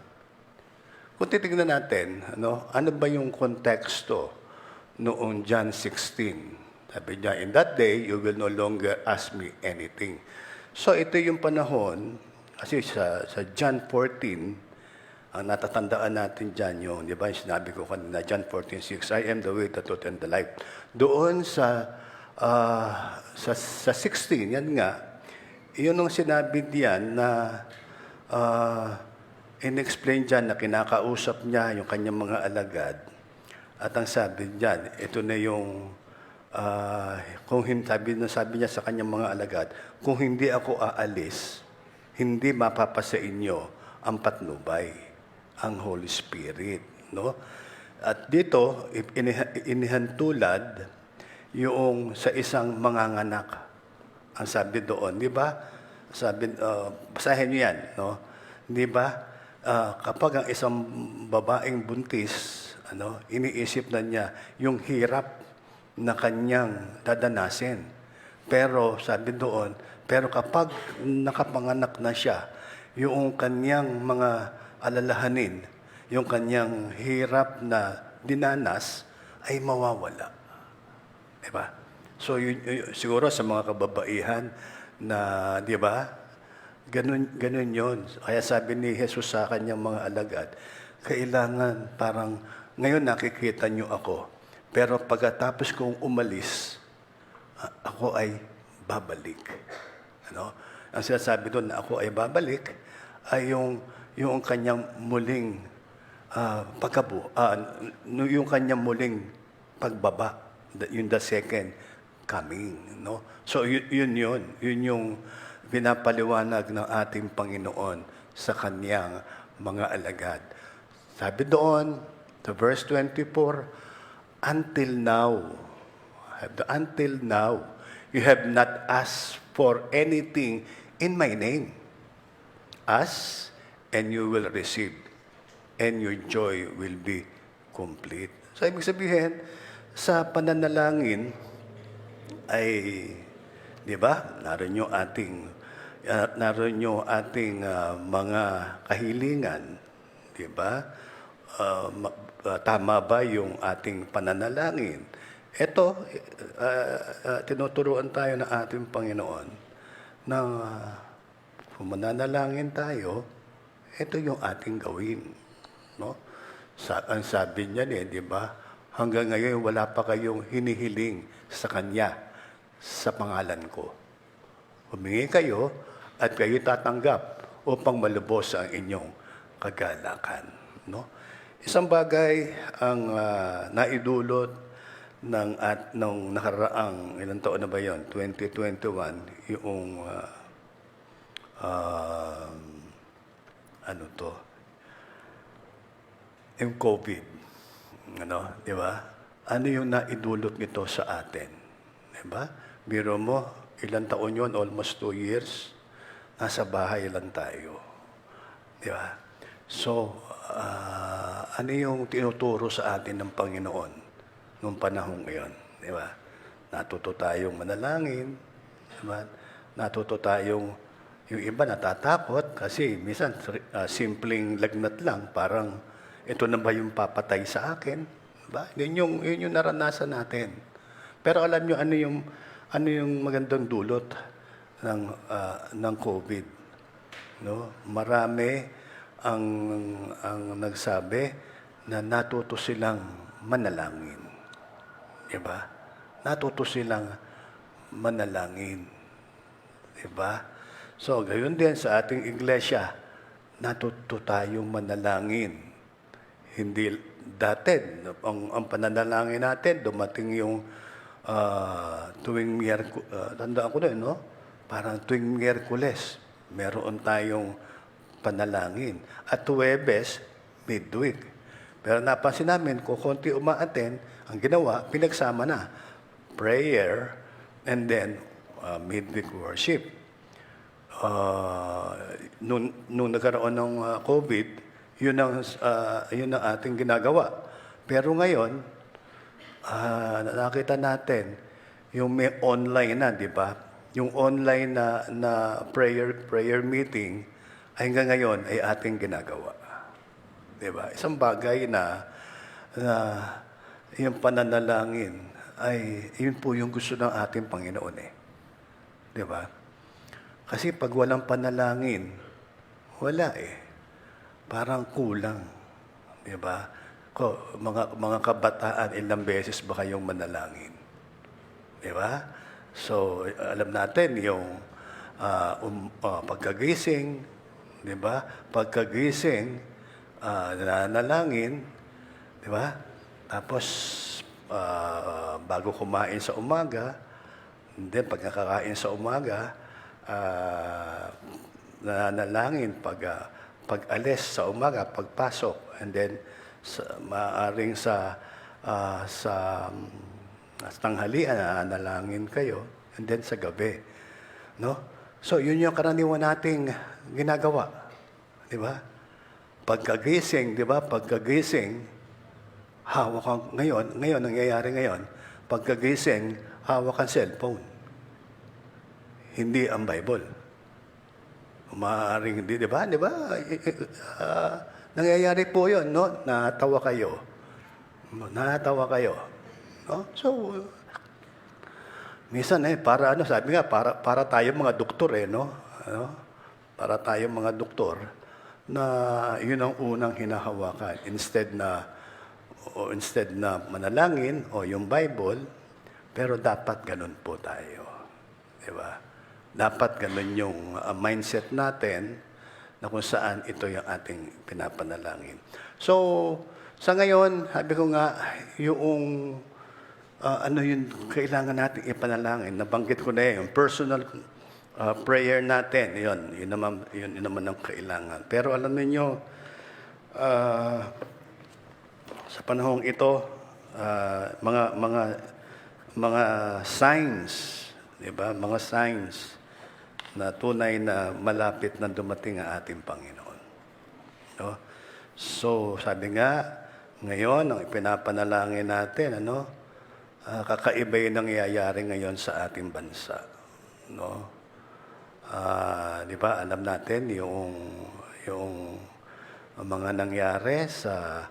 Kung titignan natin, ano ba yung konteksto noong John 16? Sabi niya, in that day, you will no longer ask me anything. So, ito yung panahon, kasi sa John 14, ang natatandaan natin dyan yung, di ba, yung sinabi ko kanina, John 14:6, I am the way, the truth, and the life. Doon sa 16, yan nga, yun ang sinabi diyan na in-explain dyan na kinakausap niya yung kanyang mga alagad. At ang sabi diyan, ito na yung, sabi niya sa kanyang mga alagad, kung hindi ako aalis, hindi mapapasa inyo ang patnubay, ang Holy Spirit, no? At dito inihantulad yung sa isang manganganak. Ang sabi doon, di ba? Sabi, basahin niyo yan, no? Di ba? Kapag ang isang babaeng buntis, iniisip na niya yung hirap na kanyang dadanasin. Pero sabi doon, pero kapag nakapanganak na siya, yung kanyang mga alalahanin, yung kanyang hirap na dinanas ay mawawala. Diba? So, siguro sa mga kababaihan na, di ba, ganun yun. Kaya sabi ni Jesus sa kanyang mga alagad, kailangan parang, ngayon nakikita niyo ako, pero pagkatapos kong umalis, ako ay babalik. Ang sinasabi doon na ako ay babalik, ay yung kanyang muling yung kanyang muling pagbaba, yung the second coming, no? So yun yung pinapaliwanag ng ating Panginoon sa kanyang mga alagad. Sabi doon, to verse 24, until now, you have not asked for anything in my name. Ask, and you will receive, and your joy will be complete. So, ibig sabihin, sa pananalangin ay, di ba, naroon yung ating mga kahilingan, di ba? Tama ba yung ating pananalangin? Ito, tinuturuan tayo ng ating Panginoon na kung mananalangin tayo, ito yung ating gawin. No? Ang sabi niya di ba? Hanggang ngayon, wala pa kayong hinihiling sa Kanya sa pangalan ko. Humingi kayo at kayo tatanggap upang malubos ang inyong kagalakan. No? Isang bagay ang naidulot nung nakaraang, ilang taon na ba yun? 2021, yung yung COVID. Ano, di ba? Ano yung naidulot nito sa atin? Di ba? Biro mo, ilang taon yun? Almost 2 years. Nasa bahay lang tayo. Di ba? So, ano yung tinuturo sa atin ng Panginoon nung panahong iyon? Di ba? Natuto tayong manalangin. Di ba? Natuto tayong, yung iba natatakot kasi minsan simpleng lagnat lang, parang ito na ba yung papatay sa akin? Di ba? Yun yung naranasan natin. Pero alam nyo, ano yung magandang dulot ng COVID? No? Marami ang nagsabi na natuto silang manalangin. Diba? Natuto silang manalangin. Diba? So, gayon din sa ating iglesia, natuto tayong manalangin. Hindi dati, ang pananalangin natin, dumating yung tuwing tandaan ko na, no? Parang tuwing Miyerkules, meron tayong panalangin. At Huwebes, midweek. Pero napansin namin, kung konti umaaten, ang ginawa, pinagsama na. Prayer, and then midweek worship. Nung nagkaroon ng COVID, yun ang ating ginagawa. Pero ngayon, nakita natin, yung may online na, di ba? Yung online na prayer meeting, ay hanggang ngayon ay ating ginagawa. Di ba? Isang bagay na yung pananalangin ay yun po yung gusto ng ating Panginoon eh. Di ba? Kasi pag walang panalangin, wala eh. Parang kulang. Di ba? Mga kabataan, ilang beses ba kayong manalangin? Di ba? So, alam natin yung pagkagising, di ba? Pagkagising, nanalangin, di ba? Tapos, bago kumain sa umaga, then pag nakakain sa umaga, nanalangin pag alis sa umaga, pagpasok, and then maaaring sa tanghalian, nanalangin kayo, and then sa gabi. No? So, yun yung karaniwan nating ginagawa. Di ba? Pagkagising, di ba? Pagkagising, hawak ang, ngayon, nangyayari ngayon, pagkagising, hawak ang cellphone. Hindi ang Bible. Maaaring hindi, di ba? Di ba? Nangyayari po yun, no? Natawa kayo. Natawa kayo. No? So, minsan para sabi nga, para tayo mga doktor no? Para tayo mga doktor na yun ang unang hinahawakan. Instead na manalangin o yung Bible, pero dapat ganun po tayo. Di ba? Dapat ganun yung mindset natin na kung saan ito yung ating pinapanalangin. So, sa ngayon, sabi ko nga, yung ano yung kailangan natin ipanalangin. Nabanggit ko na yung personal prayer natin. Yun naman ang kailangan. Pero alam niyo sa panahong ito, mga signs, di ba? Mga signs na tunay na malapit na dumating ang ating Panginoon. No? So, sabi nga, ngayon, ang ipinapanalangin natin, kakaiba yung nangyayari ngayon sa ating bansa. No? Di ba, alam natin yung mga nangyari sa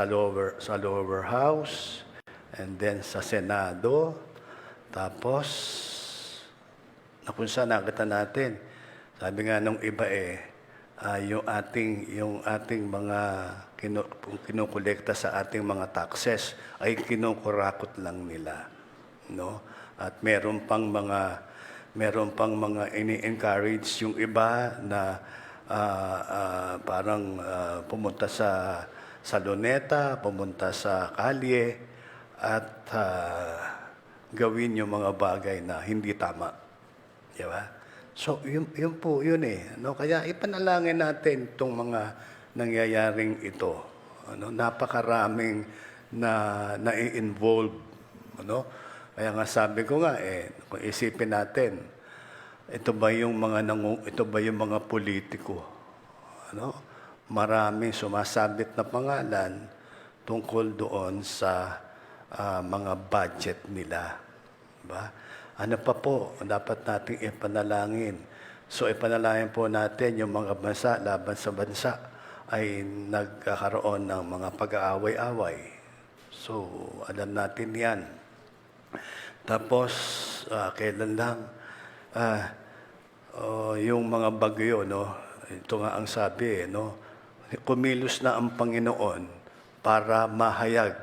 lower house, and then sa Senado, tapos kung saan nakita natin, sabi nga nung iba yung ating mga kinukolekta sa ating mga taxes ay kinukurakot lang nila, no? At meron pang mga ini-encourage yung iba na parang pumunta sa luneta, pumunta sa kalye at gawin yung mga bagay na hindi tama. Di ba? So, yun no? Kaya ipanalangin natin itong mga nangyayaring ito. Napakaraming na nai-involve, ano? Kaya nga sabi ko nga kung isipin natin, ito ba yung mga politiko, ano? Maraming sumasabit na pangalan tungkol doon sa mga budget nila, ba? Ano pa po dapat nating ipanalangin? So ipanalangin po natin yung mga bansa laban sa bansa ay nagkakaroon ng mga pag-aaway-away. So alam natin 'yan. Tapos kailan lang yung mga bagyo, no? Ito nga ang sabi, no? Kumilos na ang Panginoon para mahayag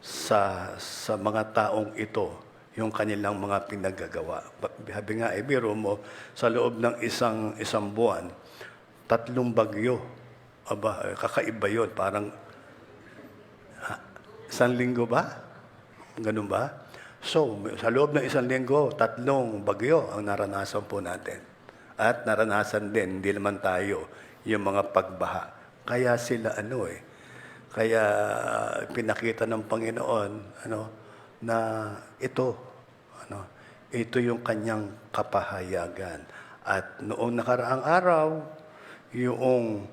sa mga taong ito yung kanilang mga pinagagawa. Sabi nga, biro mo, sa loob ng isang buwan, 3 bagyo. Aba, kakaiba yun. Parang 1 linggo ba? Ganun ba? So, sa loob ng 1 linggo, 3 bagyo ang naranasan po natin. At naranasan din, hindi naman tayo, yung mga pagbaha. Kaya sila kaya pinakita ng Panginoon na ito yung kanyang kapahayagan. At noong nakaraang araw, yung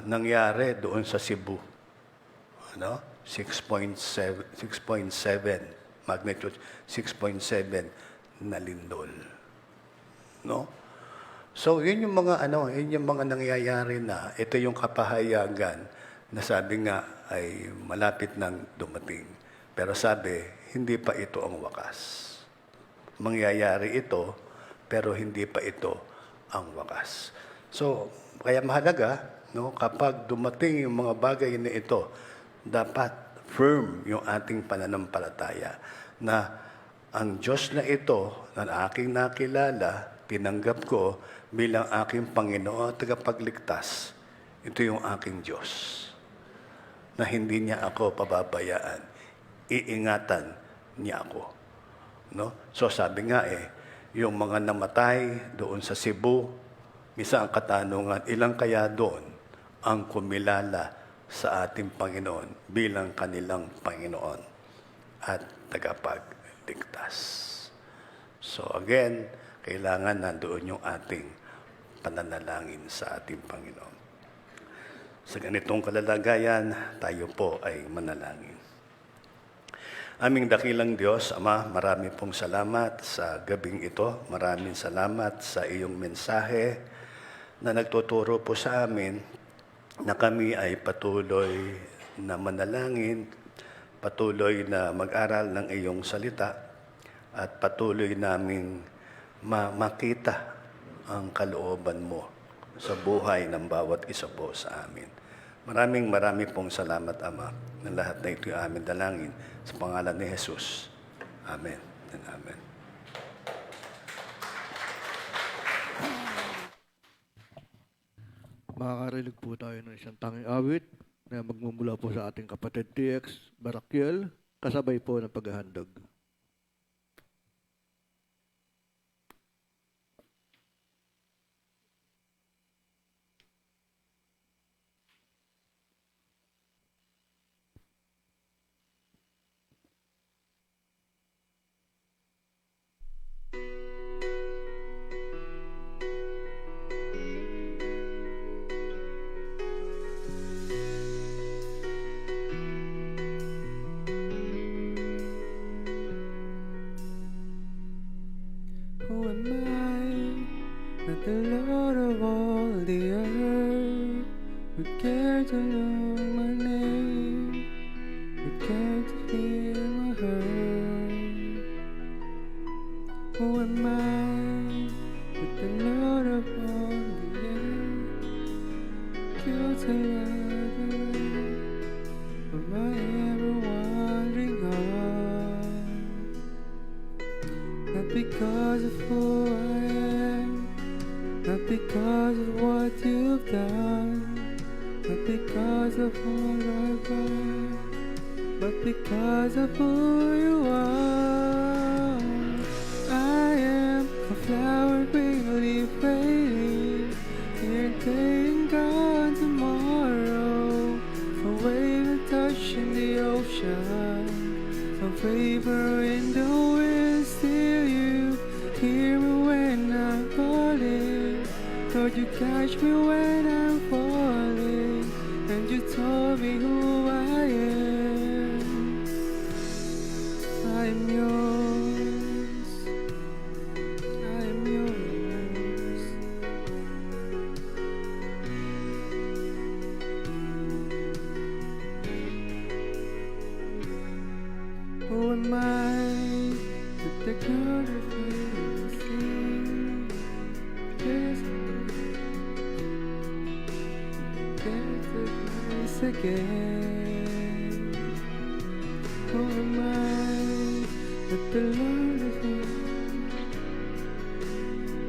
nangyari doon sa Cebu, 6.7 magnitude 6.7 na lindol, no? So, yun yung mga nangyayari na. Ito yung kapahayagan na sabi nga ay malapit nang dumating. Pero sabi, hindi pa ito ang wakas. Mangyayari ito, pero hindi pa ito ang wakas. So, kaya mahalaga, kapag dumating yung mga bagay na ito, dapat firm yung ating pananampalataya na ang Diyos na ito na aking nakilala, tinanggap ko bilang aking Panginoon at tagapagligtas, ito yung aking Diyos na hindi niya ako pababayaan. Iingatan niya ako. No? So sabi nga yung mga namatay doon sa Cebu, misa ang katanungan, ilang kaya doon ang kumilala sa ating Panginoon bilang kanilang Panginoon at tagapagligtas. So again, kailangan nandoon yung ating pananalangin sa ating Panginoon. Sa ganitong kalalagayan, tayo po ay manalangin. Aming dakilang Diyos, Ama, marami pong salamat sa gabing ito. Maraming salamat sa iyong mensahe na nagtuturo po sa amin na kami ay patuloy na manalangin, patuloy na mag-aral ng iyong salita, at patuloy naming makita ang kalooban mo sa buhay ng bawat isa po sa amin. Maraming pong salamat, Ama, na lahat na ito'y amin dalangin sa pangalan ni Jesus. Amen and amen. Makakarinig po tayo ng isang tanging awit na magmumula po sa ating kapatid TX Barakiel, kasabay po ng paghahandog. Who am I that the Lord of all the earth would care to know my name, would care to feel my hurt? Who am I that the Lord of all the earth cares to love the way of my ever-wandering heart? Not because of who I am, not because of what you've done, not because of what I've done, but because of who you are. I am a flower quickly fading, here today and gone tomorrow, a wave of Lord, you catch me when I'm falling, and you told me who I am. I'm yours. I'm yours. Who am I that the God of you sing? There's a place again. Who am I that the Lord is mine?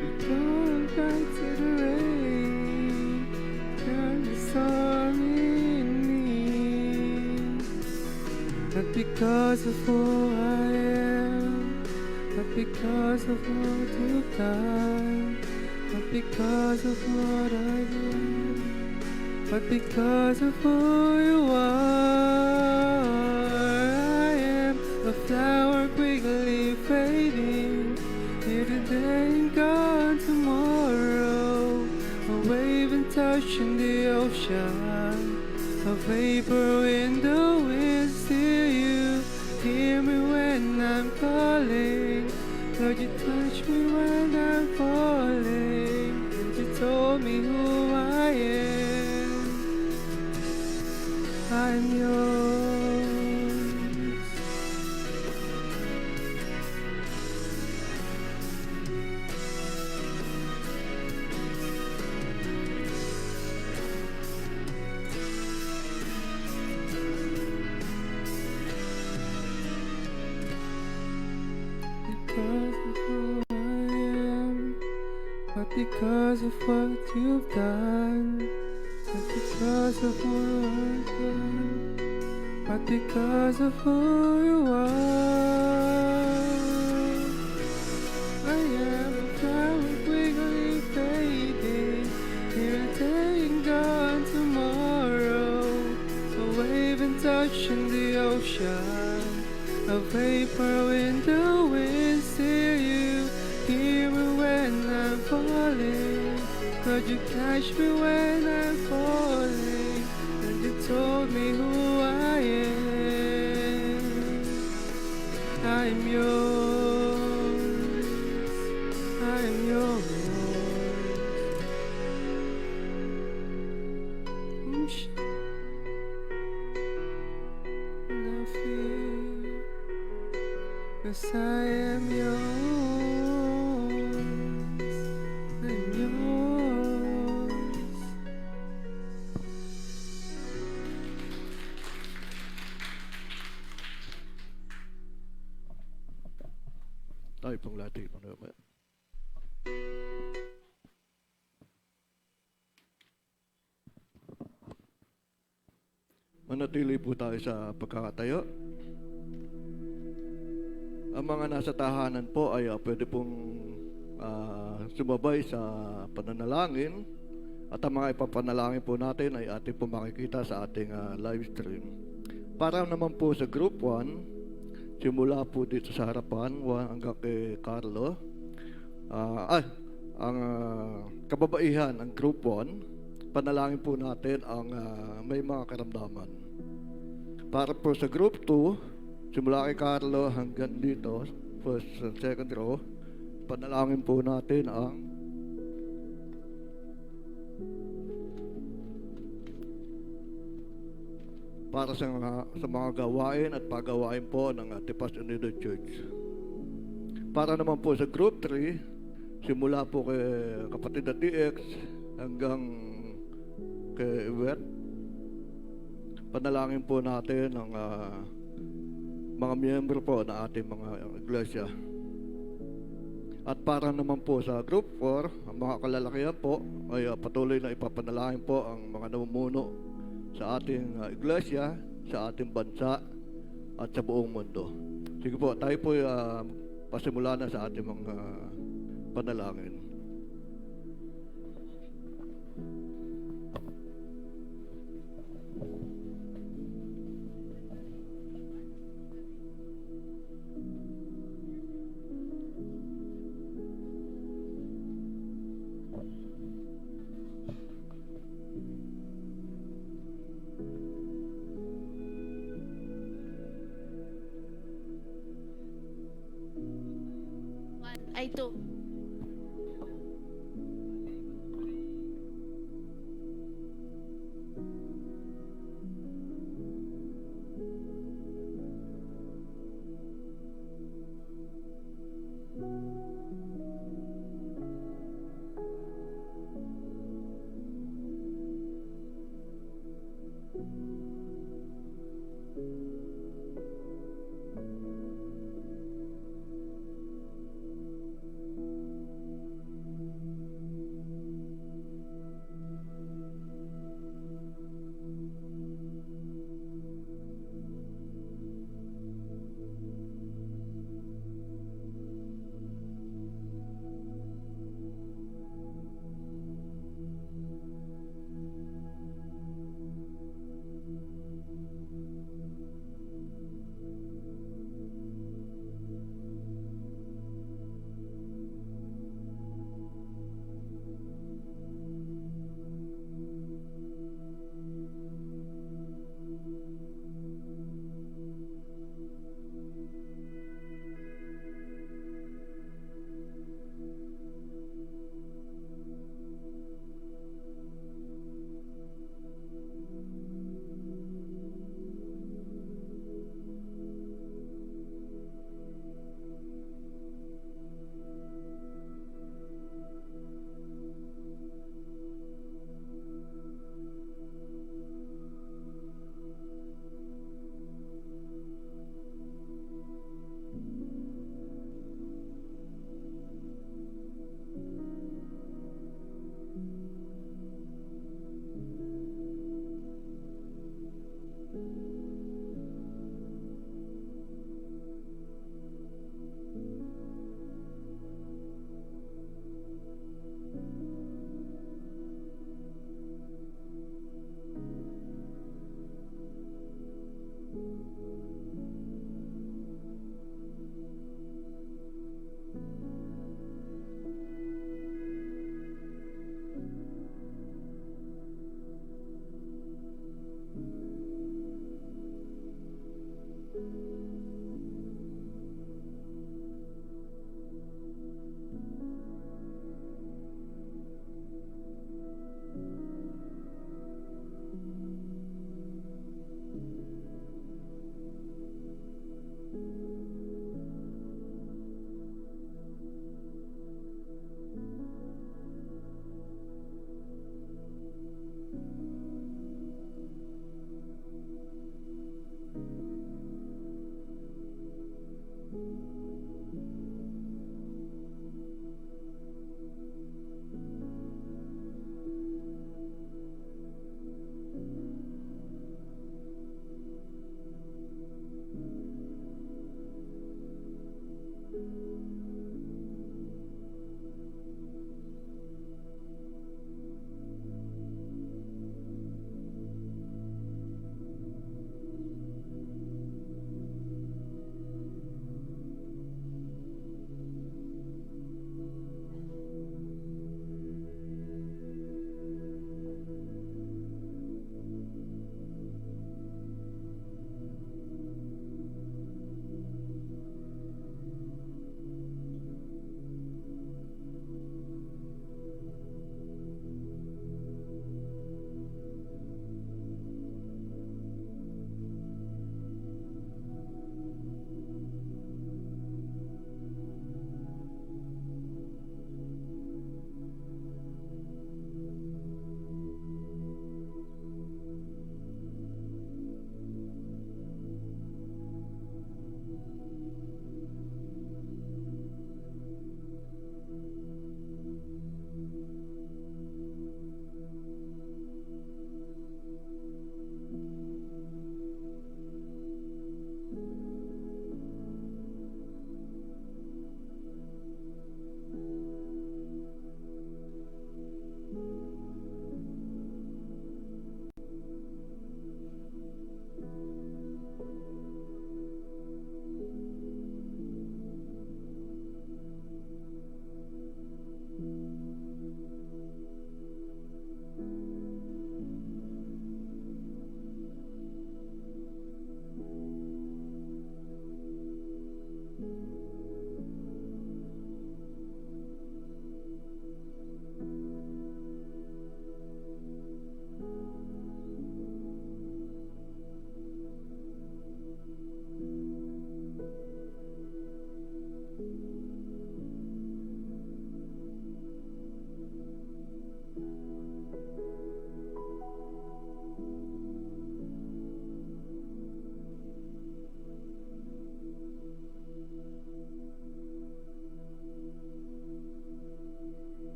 You don't right to the rain, turn the storm in me. Not because of who I am, not because of what you've done, not because of what I've done, but because of who you are. I am a flower quickly fading, here today and gone tomorrow, a wave and touch in the ocean, a vapor in the wind. Still you hear me when I'm calling. Lord, you touch me when I'm falling. Lord, you told me who I am. I'm yours. Because of who I am, but because of what you've done, not because of what I've done, but because of who you are. I am a flower quickly fading, here today and gone tomorrow, a wave and touch in the ocean, a vapor in the wind. Still you hear me when I'm falling. Lord, you catch me when I'm falling, and you told me who I am. I'm yours. I'm yours. Nothing. 'Cause I am yours. I'm yours. Tayo pong lati po naman. Manatili po tayo sa pagkakatayo. Ang mga nasa tahanan po ay pwede pong sumabay sa pananalangin. At ang mga ipapanalangin po natin ay ating po makikita sa ating live stream. Para naman po sa Group 1, simula po dito sa harapan, 1 hanggang kay Carlo. Ang kababaihan, ang Group 1, panalangin po natin ang may mga karamdaman. Para po sa Group 2, simula kay Carlo hanggang dito, first and second row, panalangin po natin ang para sa mga gawain at pagawain po ng Tipas United Church. Para naman po sa Group 3, simula po kay kapatid na DX hanggang kay Iwet, panalangin po natin ang mga miyembro po ng ating mga iglesia. At para naman po sa Group 4, ang mga kalalakihan po ay patuloy na ipapanalangin po ang mga namumuno sa ating iglesia, sa ating bansa, at sa buong mundo. Sige po, tayo po pasimula na sa ating mga panalangin. ay to.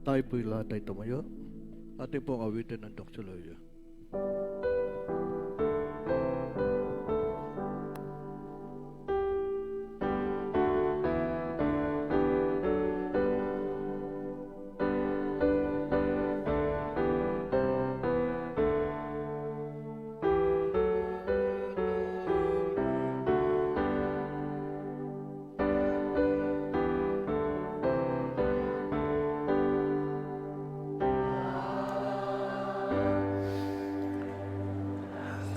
Tayo po'y lahat ay tumayo. Ating pong awitin ng Doxology.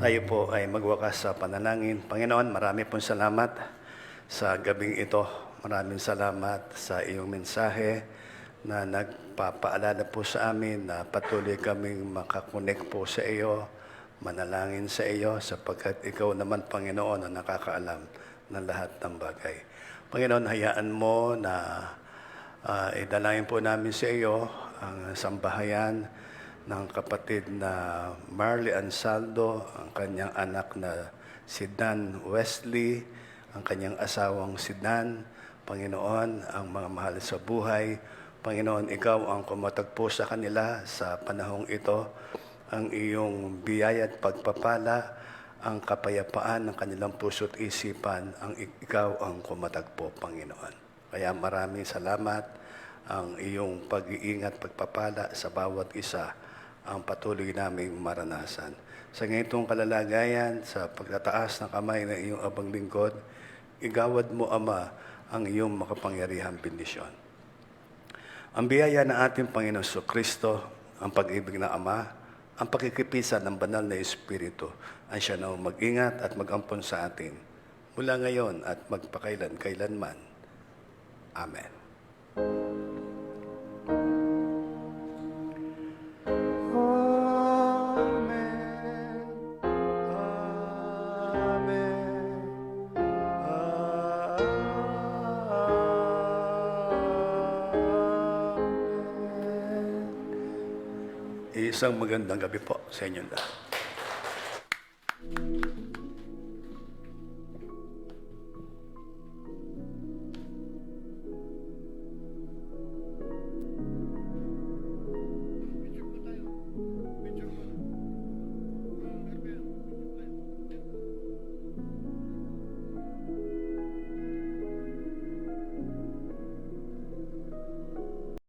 Tayo po ay magwakas sa panalangin. Panginoon, marami pong salamat sa gabing ito. Maraming salamat sa iyong mensahe na nagpapaalala po sa amin na patuloy kaming makakonek po sa iyo, manalangin sa iyo sapagkat ikaw naman, Panginoon, na nakakaalam ng lahat ng bagay. Panginoon, hayaan mo na idalangin po namin sa iyo ang sambahayan ng kapatid na Marley Ansaldo, ang kanyang anak na si Dan Wesley, ang kanyang asawang si Dan. Panginoon, ang mga mahal sa buhay. Panginoon, ikaw ang kumatagpo sa kanila sa panahong ito. Ang iyong biyaya at pagpapala, ang kapayapaan ng kanilang puso't isipan, ang ikaw ang kumatagpo, Panginoon. Kaya maraming salamat ang iyong pag-iingat, pagpapala sa bawat isa ang patuloy naming maranasan. Sa ngayong kalalagayan, sa pagtataas ng kamay ng iyong abang lingkod, igawad mo, Ama, ang iyong makapangyarihang bendisyon. Ang biyaya ng ating Panginoon Kristo, ang pag-ibig ng Ama, ang pakikipisan ng banal na Espiritu, ang siya na mag-ingat at mag-ampon sa atin, mula ngayon at magpakailan-kailanman. Amen. Isang magandang gabi po sa inyong lahat.